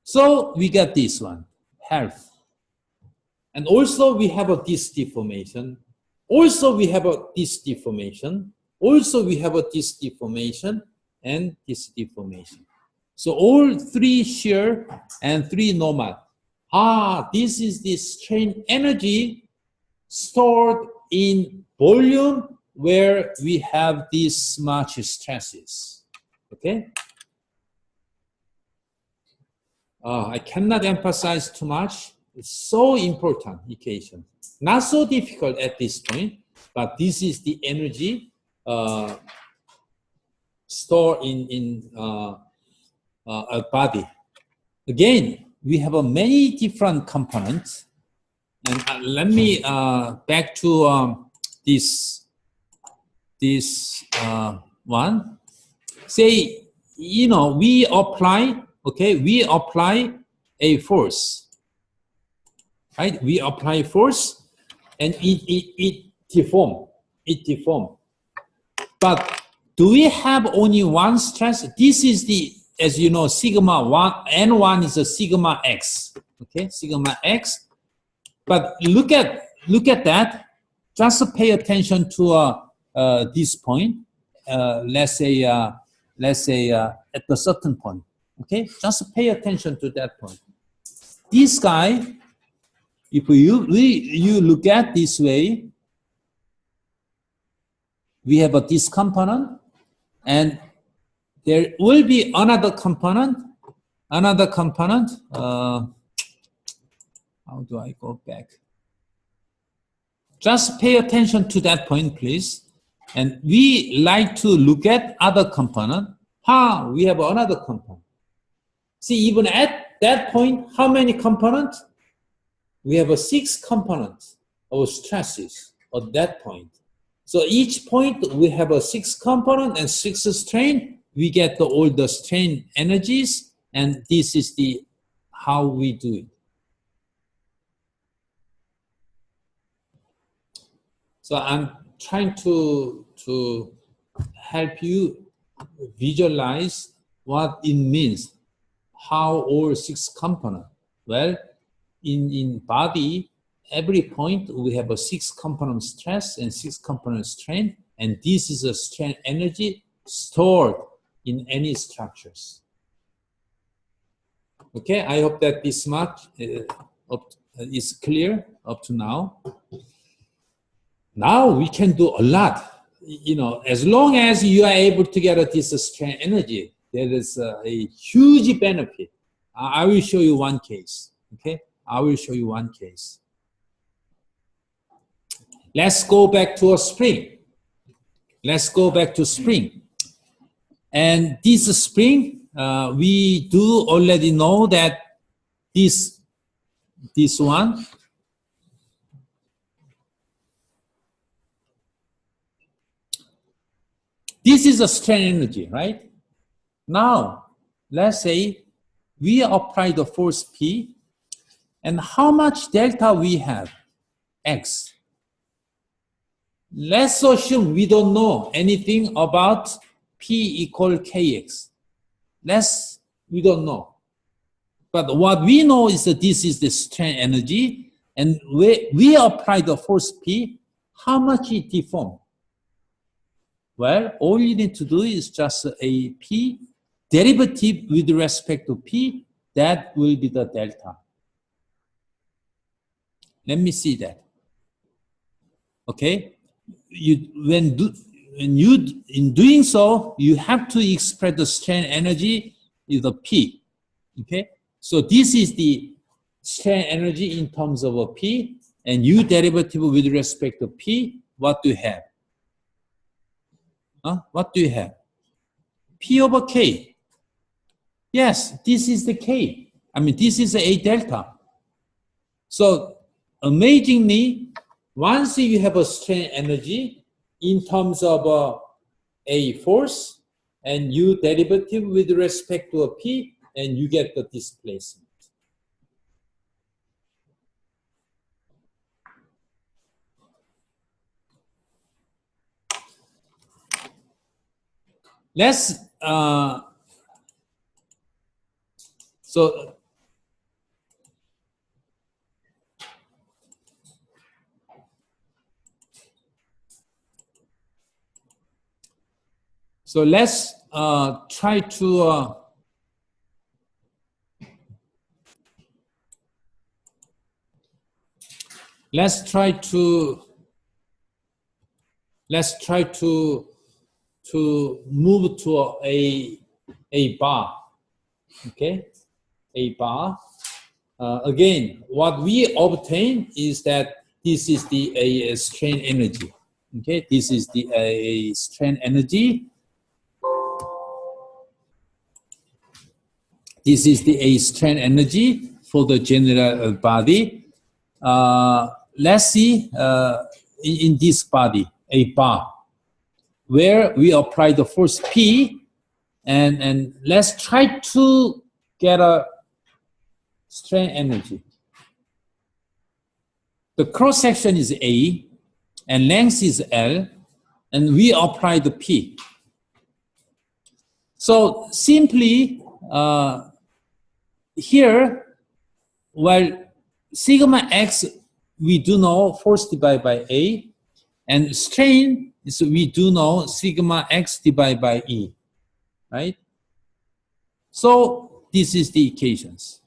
So we got this one, half. And also we have this deformation. Also we have this deformation. Also we have this deformation and this deformation. So all 3 shear and 3 normal. This is the strain energy stored in volume where we have this much stresses. Okay? I cannot emphasize too much. It's so important equation. Not so difficult at this point, but this is the energy stored in a body. Again, we have many different components. And let me back to this one. Say, we apply, we apply a force, right? We apply force, and it deform. But do we have only one stress? This is the, as you know, sigma 1, N1 is a sigma x, sigma x. But look at that. Just pay attention to this point. Let's say at a certain point. Okay, just pay attention to that point. This guy, if you look at this way, we have this component, and there will be another component. How do I go back? Just pay attention to that point, please. And we like to look at other component. We have another component. See, even at that point, how many components? We have 6 components of stresses at that point. So each point we have 6 component and 6 strain. We get all the strain energies, and this is the how we do it. So I'm trying to help you visualize what it means, how all 6 components. Well, in body, every point we have 6 component stress and 6 component strain, and this is a strain energy stored in any structures. Okay, I hope that this much is clear up to now. Now we can do a lot. As long as you are able to get this strain energy, there is a huge benefit. I will show you one case. Okay, I will show you one case. Let's go back to a spring. Let's go back to spring. And this spring, we do already know that this one, this is a strain energy, right? Now, let's say we apply the force P, and how much delta we have? X. Let's assume we don't know anything about P equal Kx. We don't know. But what we know is that this is the strain energy, and we apply the force P, how much it deform? Well, all you need to do is just a P derivative with respect to P, that will be the delta. Let me see that. Okay? In doing so, you have to express the strain energy with a P. Okay? So this is the strain energy in terms of a P, and U derivative with respect to P, what do you have? What do you have? P over K. Yes, this is the K. This is a delta. So amazingly, once you have a strain energy in terms of a force and U derivative with respect to a P, and you get the displacement. let's so let's try to let's try to move to a bar. Okay, a bar. Again, what we obtain is that this is the a strain energy. Okay, this is the a strain energy. This is the a strain energy for the general body. Let's see in this body, a bar, where we apply the force P, and let's try to get a strain energy. The cross section is A, and length is L, and we apply the P. So simply here, well, sigma x we do know force divided by A, and strain is we do know sigma x divided by E, right? So this is the equations.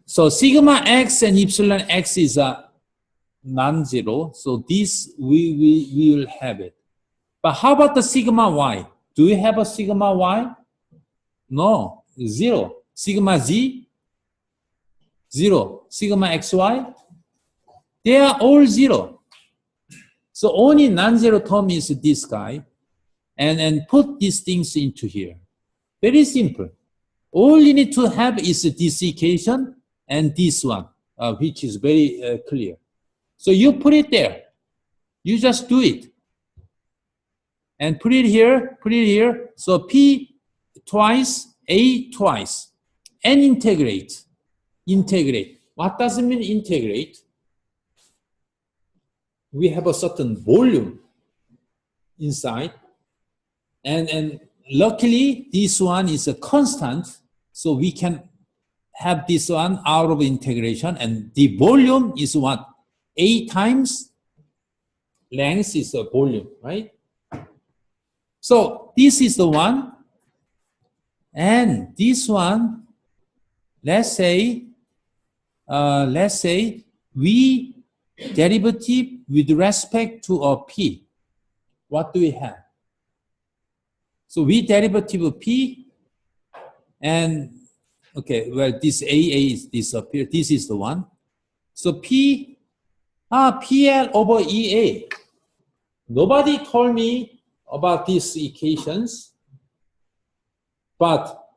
So sigma x and epsilon x is a non-zero, so this we will have it. But how about the sigma y? Do we have a sigma y? No, zero. Sigma z, zero. Sigma xy, they are all zero. So only non-zero term is this guy, and put these things into here. Very simple. All you need to have is this equation and this one, which is very clear. So you put it there. You just do it. And put it here, put it here. So P twice, A twice. And integrate. Integrate. What does it mean integrate? We have a certain volume inside. And luckily, this one is a constant. So we can have this one out of integration. And the volume is what? A times length is a volume, right? So this is the one, and this one, let's say we derivative with respect to a P. What do we have? So we derivative of P, and okay, well, this AA is disappeared. This is the one. So P, PL over EA. Nobody told me about these equations, but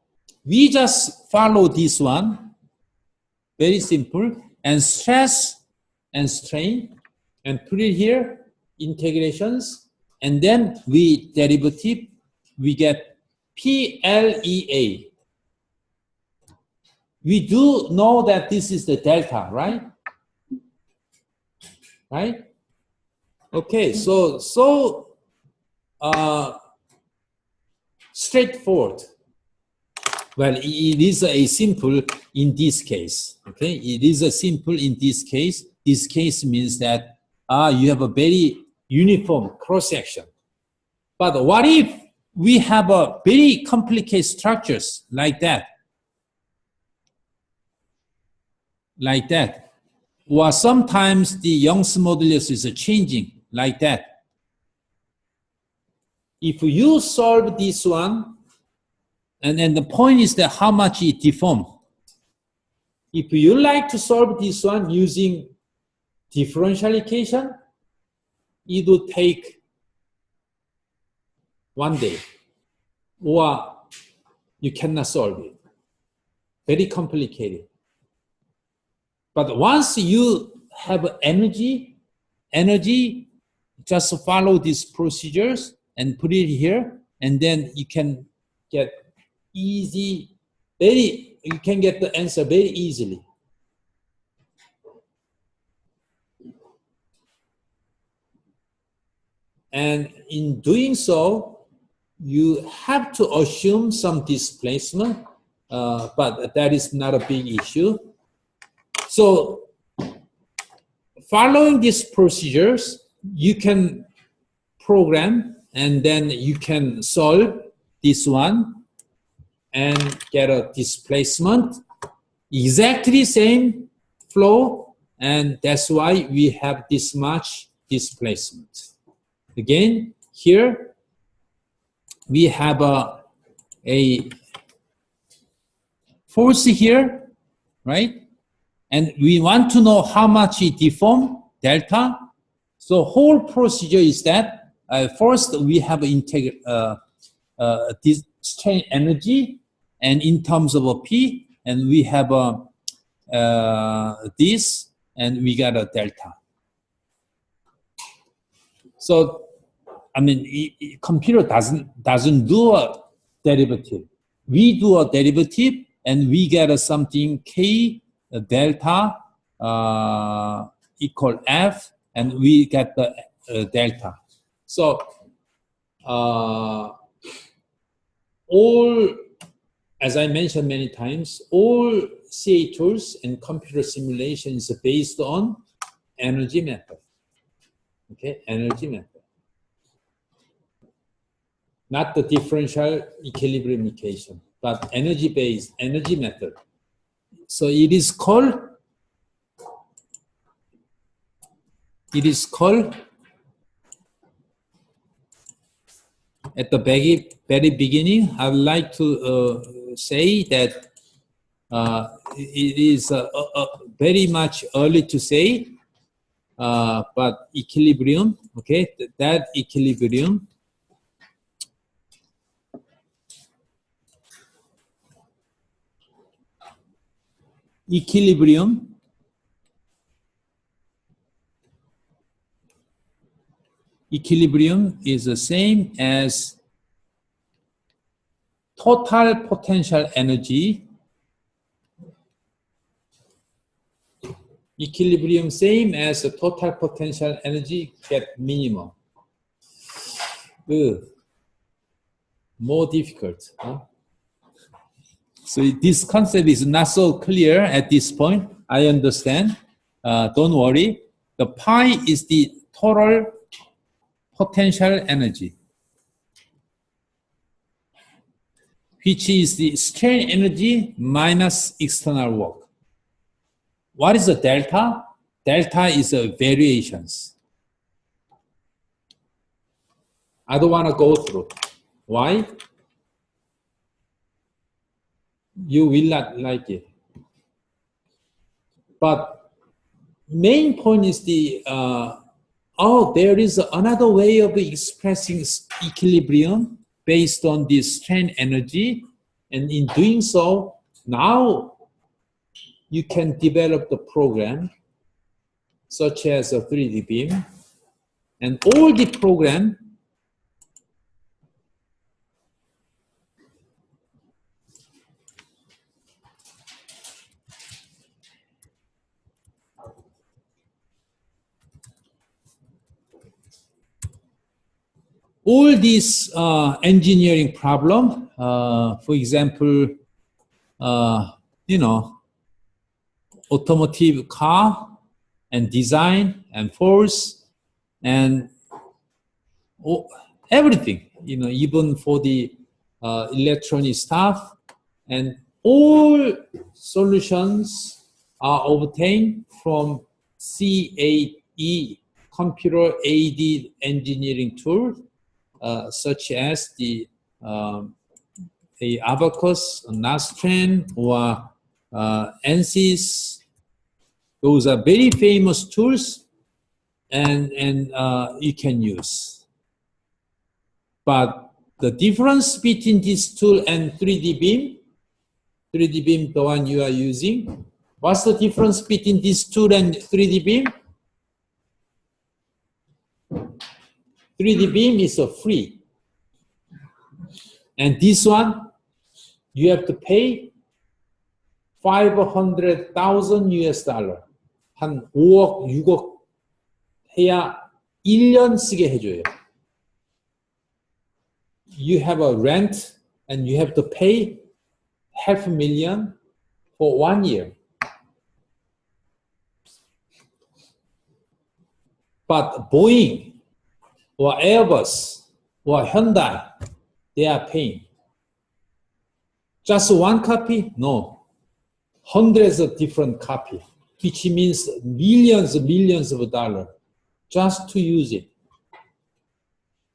we just follow this one, very simple, and stress and strain, and put it here, integrations, and then we derivative, we get PLEA. We do know that this is the delta, right? Right? Okay, so straightforward. Well, it is a simple in this case. Okay, it is a simple in this case. This case means that you have a very uniform cross section. But what if we have a very complicated structures like that? Like that. Or sometimes the Young's modulus is changing like that. If you solve this one, and the point is that how much it deforms. If you like to solve this one using differential equation, it will take 1 day, or you cannot solve it. Very complicated. But once you have energy, just follow these procedures and put it here, and then you can get you can get the answer very easily. And in doing so, you have to assume some displacement, but that is not a big issue. So following these procedures, you can program and then you can solve this one and get a displacement, exactly same flow, and that's why we have this much displacement. Again, here we have a force here, right? And we want to know how much it deform, delta. So whole procedure is that first we have this strain energy, and in terms of a P, and we have this, and we got a delta. So, I mean, computer doesn't do a derivative. We do a derivative, and we get something K delta equal F, and we get the delta. So, all, as I mentioned many times, all CA tools and computer simulation is based on energy method. Okay, energy method. Not the differential equilibrium equation, but energy-based, energy method. So it is called at the very beginning, I would like to say that it is very much early to say, but equilibrium, okay, that equilibrium is the same as total potential energy. Equilibrium same as the total potential energy get minimum. More difficult. Huh? So this concept is not so clear at this point. I understand. Don't worry. The pi is the total potential energy, which is the strain energy minus external work. What is the delta? Delta is a variations. I don't want to go through. Why? You will not like it. But main point is the, there is another way of expressing equilibrium based on the strain energy. And in doing so, now you can develop the program such as a 3D beam, and all the program all these engineering problem, for example, automotive car and design and force and everything, even for the electronic stuff, and all solutions are obtained from CAE, computer aided engineering tool, such as the Abacus, Nastran, or ANSYS. Those are very famous tools, and you can use. But the difference between this tool and 3D beam, the one you are using, what's the difference between this tool and 3D beam? 3D beam is free. And this one, you have to pay 500,000 US dollar. 한 5억, 6억 해야 1년 쓰게 해줘요. you have a rent and you have to pay $500,000 for 1 year. But Boeing or Airbus or Hyundai, they are paying. Just one copy? No. Hundreds of different copies, which means millions of dollars just to use it.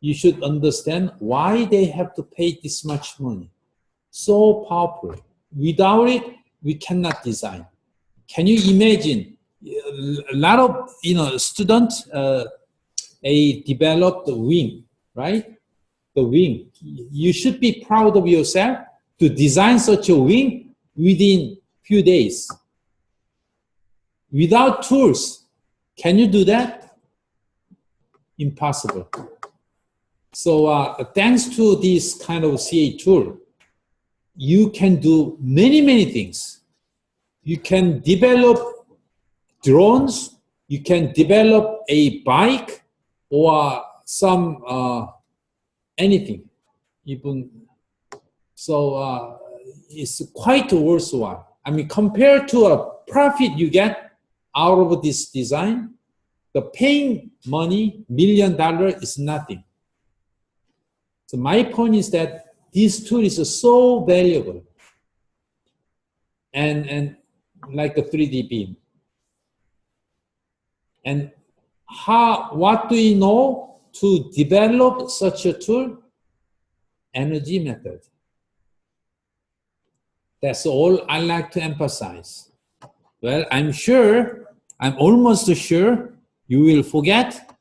You should understand why they have to pay this much money. So powerful. Without it, we cannot design. Can you imagine? A lot of students they developed the wing, right? The wing. You should be proud of yourself to design such a wing within few days. Without tools, can you do that? Impossible. So thanks to this kind of CA tool, you can do many things. You can develop drones, you can develop a bike or some anything. Even so, it's quite worthwhile. I mean, compared to a profit you get out of this design, the paying money, $1 million, is nothing. So my point is that this tool is so valuable, and like a 3D beam. And what do we know to develop such a tool? Energy method. That's all I like to emphasize. Well, I'm almost sure you will forget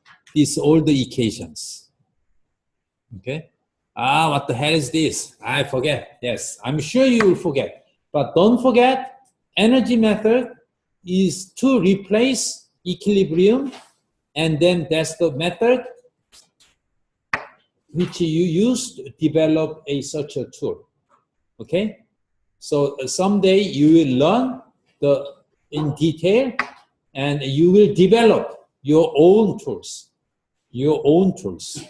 all the equations. Okay? What the hell is this? I forget. Yes, I'm sure you will forget. But don't forget, energy method is to replace equilibrium, and then that's the method which you use to develop such a tool. Okay? So someday you will learn in detail, and you will develop your own tools. Your own tools.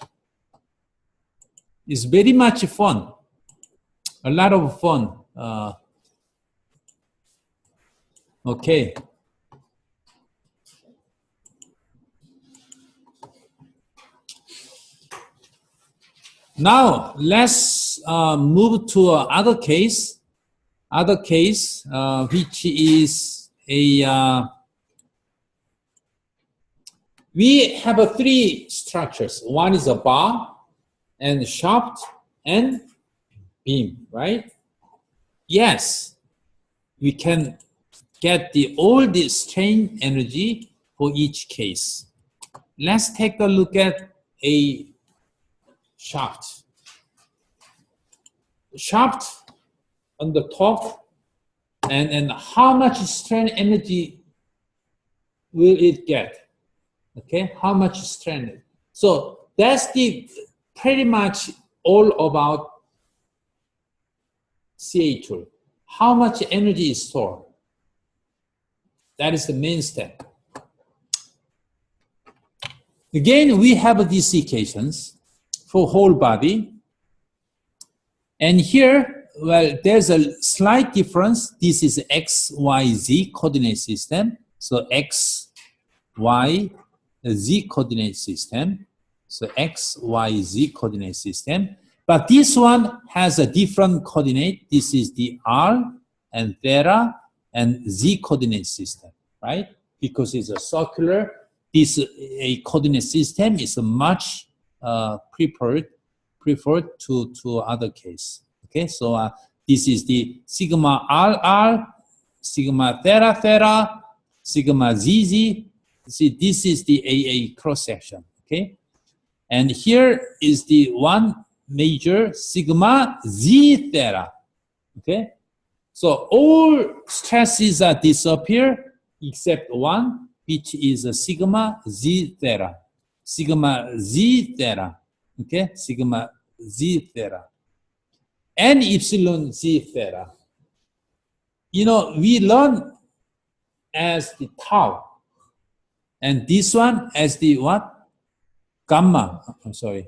It's very much fun. A lot of fun. Okay. Now let's move to other case. Which is we have 3 structures. One is a bar and shaft and beam, right? Yes, we can get all the strain energy for each case. Let's take a look at a shaft. Shaft on the top, and how much strain energy will it get? Okay, how much strain? So that's pretty much all about CA tool. How much energy is stored? That is the main step. Again, we have these equations for whole body. And here, well, there's a slight difference. This is X, Y, Z coordinate system. So X, Y, Z coordinate system. So X, Y, Z coordinate system. But this one has a different coordinate. This is the R and theta and Z coordinate system, right? Because it's a circular, this a coordinate system is a much preferred to other case. Okay, so this is the sigma R, sigma theta, sigma ZZ. See, this is the AA cross section. Okay, and here is the one major sigma Z theta. Okay, so all stresses are disappear except one, which is a sigma Z theta. Sigma Z theta. Okay, sigma Z theta. And epsilon Z theta. You know, we learn as the tau. And this one as the what? Gamma. I'm sorry.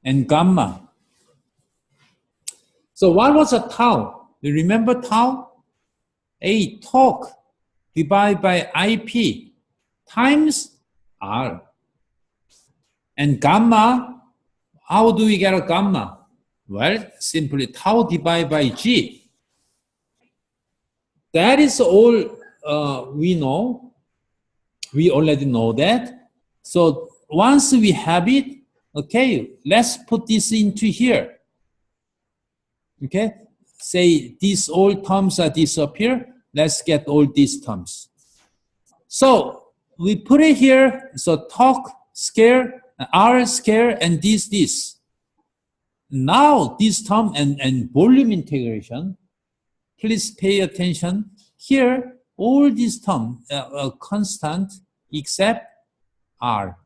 and gamma. So what was a tau? You remember tau? A torque divided by IP times R. And gamma, how do we get a gamma? Well, simply tau divided by G. That is all we know. We already know that. So once we have it, okay, let's put this into here. Okay, say these all terms are disappear. Let's get all these terms. So we put it here. So torque square, R square, and this. Now this term and volume integration. Please pay attention. Here, all these terms are constant except R.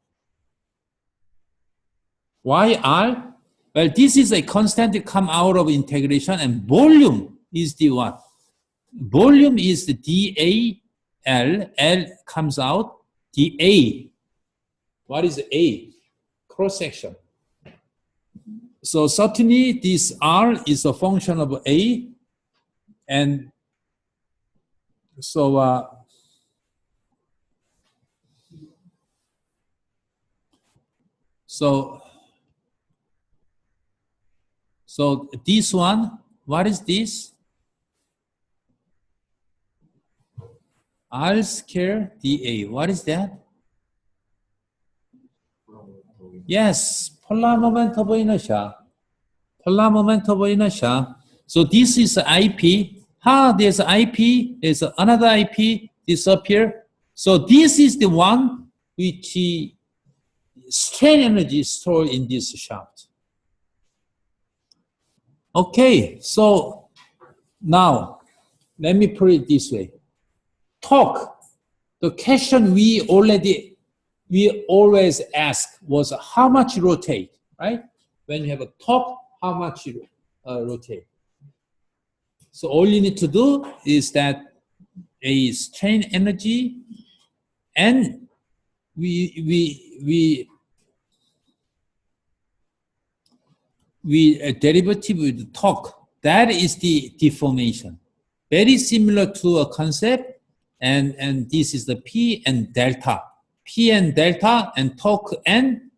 Why R? Well, this is a constant that come out of integration, and volume is the what? Volume is the dAl. L comes out dA. What is A? Cross section. So certainly this R is a function of A, and so so this one, what is this? R square dA. What is that? Yes, polar moment of inertia. Polar moment of inertia. So this is IP. There's IP. There's another IP disappear. So this is the one which strain energy stored in this shaft. Okay, so now let me put it this way. Torque. The question we always ask was how much rotate, right? When you have a torque, how much rotate? So all you need to do is that a strain energy and we a derivative with torque. That is the deformation. Very similar to a concept, and this is the P and delta. P and delta and torque and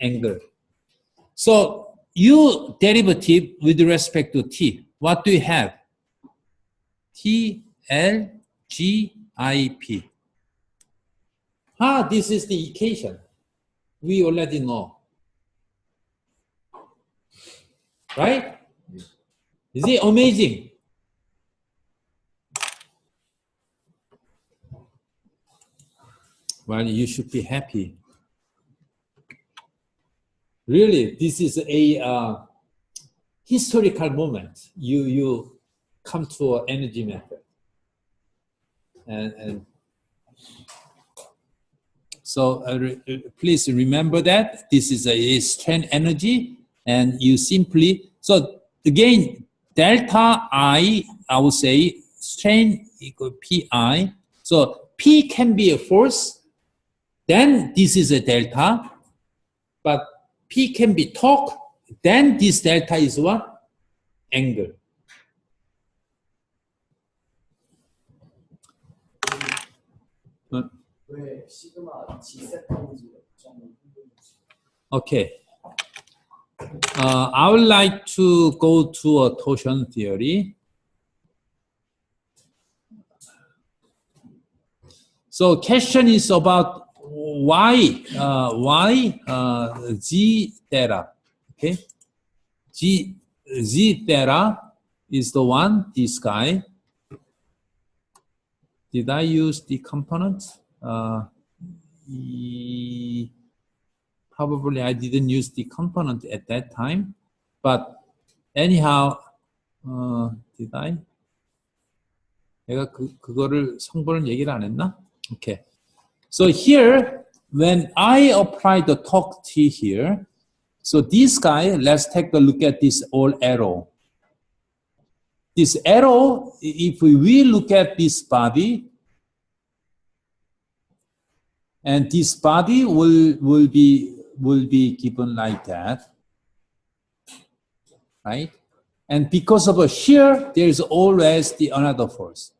angle. So U derivative with respect to T, what do you have? T, L, G, I, P. This is the equation. We already know. Right? Is it amazing? Well, you should be happy. Really, this is a historical moment. You come to an energy method. And so please remember that this is a strain energy, and you simply, so again, delta I would say strain equal Pi. So P can be a force, then this is a delta, but P can be torque, then this delta is what? Angle. Okay. I would like to go to a torsion theory. So question is about why Z theta. Okay, Z theta is the one, this guy. Did I use the component? Probably I didn't use the component at that time, but anyhow, did I? 내가 그거를 성분을 얘기를 안 했나? Okay. So here, when I apply the torque T here, so this guy, let's take a look at this all arrow. This arrow, if we look at this body, and this body will be given like that. right? And because of a shear, there is always the another force.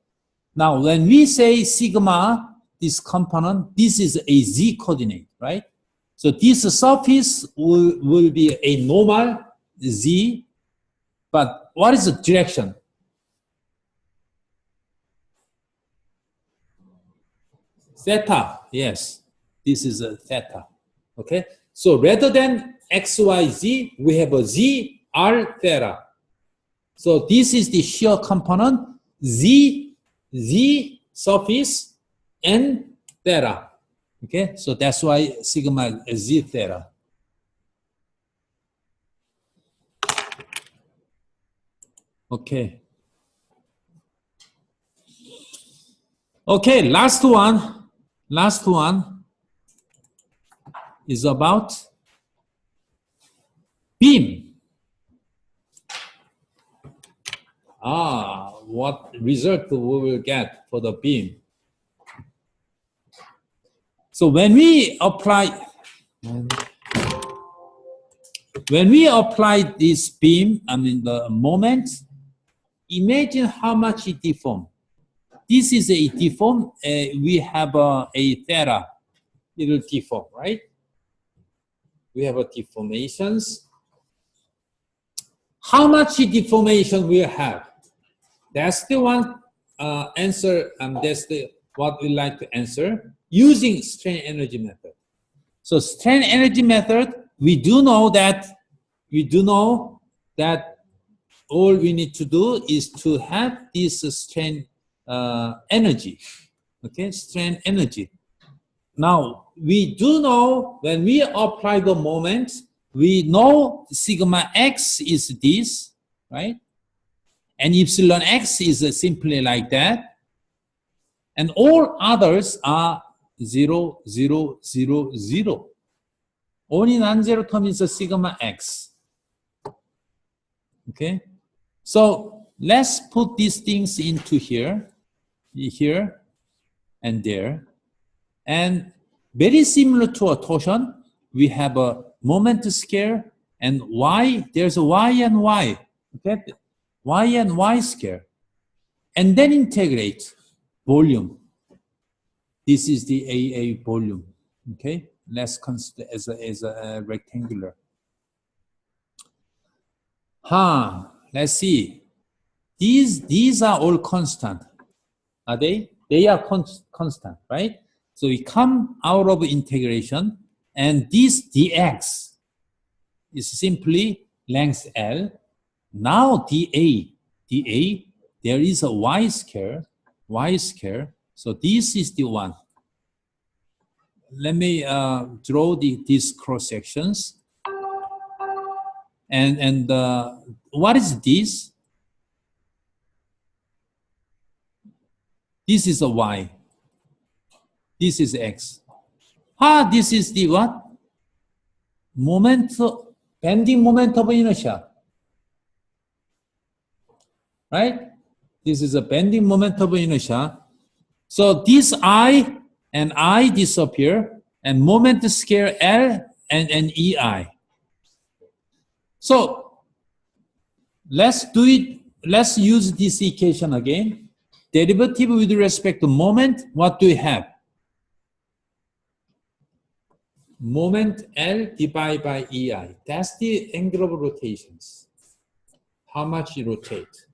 Now, when we say sigma, this component, this is a z coordinate, right? So this surface will be a normal z, but what is the direction? Theta, yes, this is a theta, okay? So rather than x, y, z, we have a z, r, theta. So this is the shear component, z surface, and theta, okay? So that's why sigma is z theta. Okay. Okay, last one is about beam. What result we will get for the beam? So when we apply this beam, I mean the moment, imagine how much it deforms. This is a deform. We have a theta. It will deform, right? We have a deformations. How much deformation we have? That's the one answer. That's the what we like to answer using strain energy method. So strain energy method, we do know that all we need to do is to have this strain energy, okay, strain energy. Now, we do know when we apply the moment, we know sigma x is this, right? And epsilon x is simply like that. And all others are 0, 0, 0, 0. Only non-zero term is a sigma x. Okay? So let's put these things into here, and there. And very similar to a torsion, we have a moment scale and y, there's a y and y, okay? Y and y scale. And then integrate volume. This is the AA volume, okay? Let's consider as a rectangular. Let's see. These are all constant. Are they? They are constant, right? So we come out of integration, and this dx is simply length L. Now dA, there is a y square. So this is the one. Let me draw these cross sections. And what is this? This is a y. This is x. This is the what? Moment, bending moment of inertia. Right? This is a bending moment of inertia. So this I and I disappear, and moment scale L and EI. So let's do it. Let's use this equation again. Derivative with respect to moment, what do we have? Moment L divided by EI. That's the angle of rotations. How much you rotate.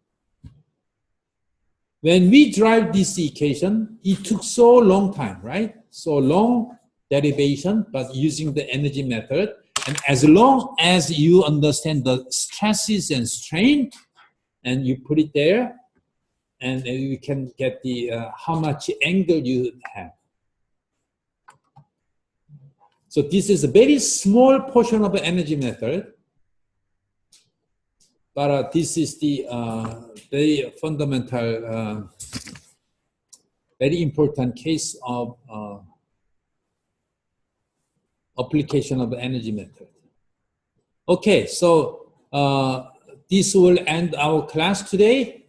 When we drive this equation, it took so long time, right? So long derivation, but using the energy method. And as long as you understand the stresses and strain, and you put it there, and you can get the how much angle you have. So this is a very small portion of the energy method, but this is the very fundamental, very important case of application of the energy method. Okay, so this will end our class today.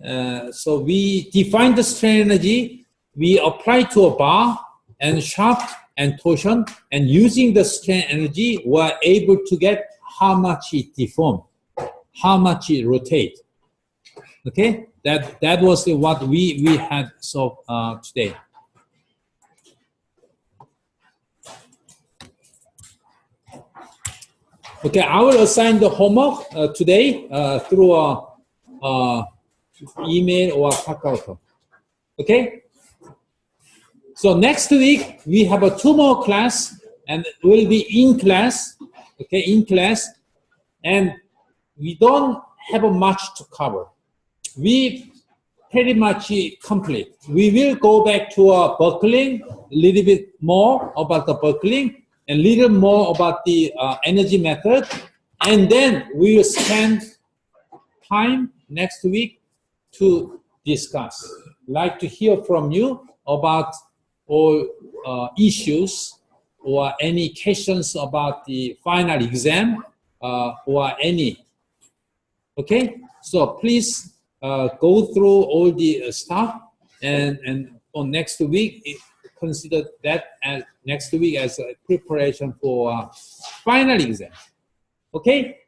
So we define the strain energy, we apply to a bar and shaft and torsion, and using the strain energy, we're able to get how much it deformed, how much it rotates. Okay, that was what we had so today. Okay, I will assign the homework today through email or Kakao. Okay. So next week we have a 2 more class, and it will be in class. Okay, in class, and we don't have much to cover. We pretty much complete. We will go back to buckling, a little bit more about the buckling, and a little more about the energy method, and then we will spend time next week to discuss. Like to hear from you about all issues or any questions about the final exam or any. Okay, so please go through all the stuff, and on next week consider that as next week as a preparation for final exam. Okay,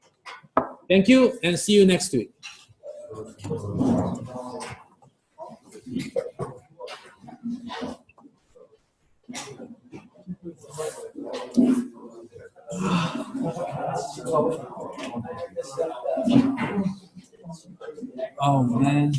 thank you and see you next week. Oh man.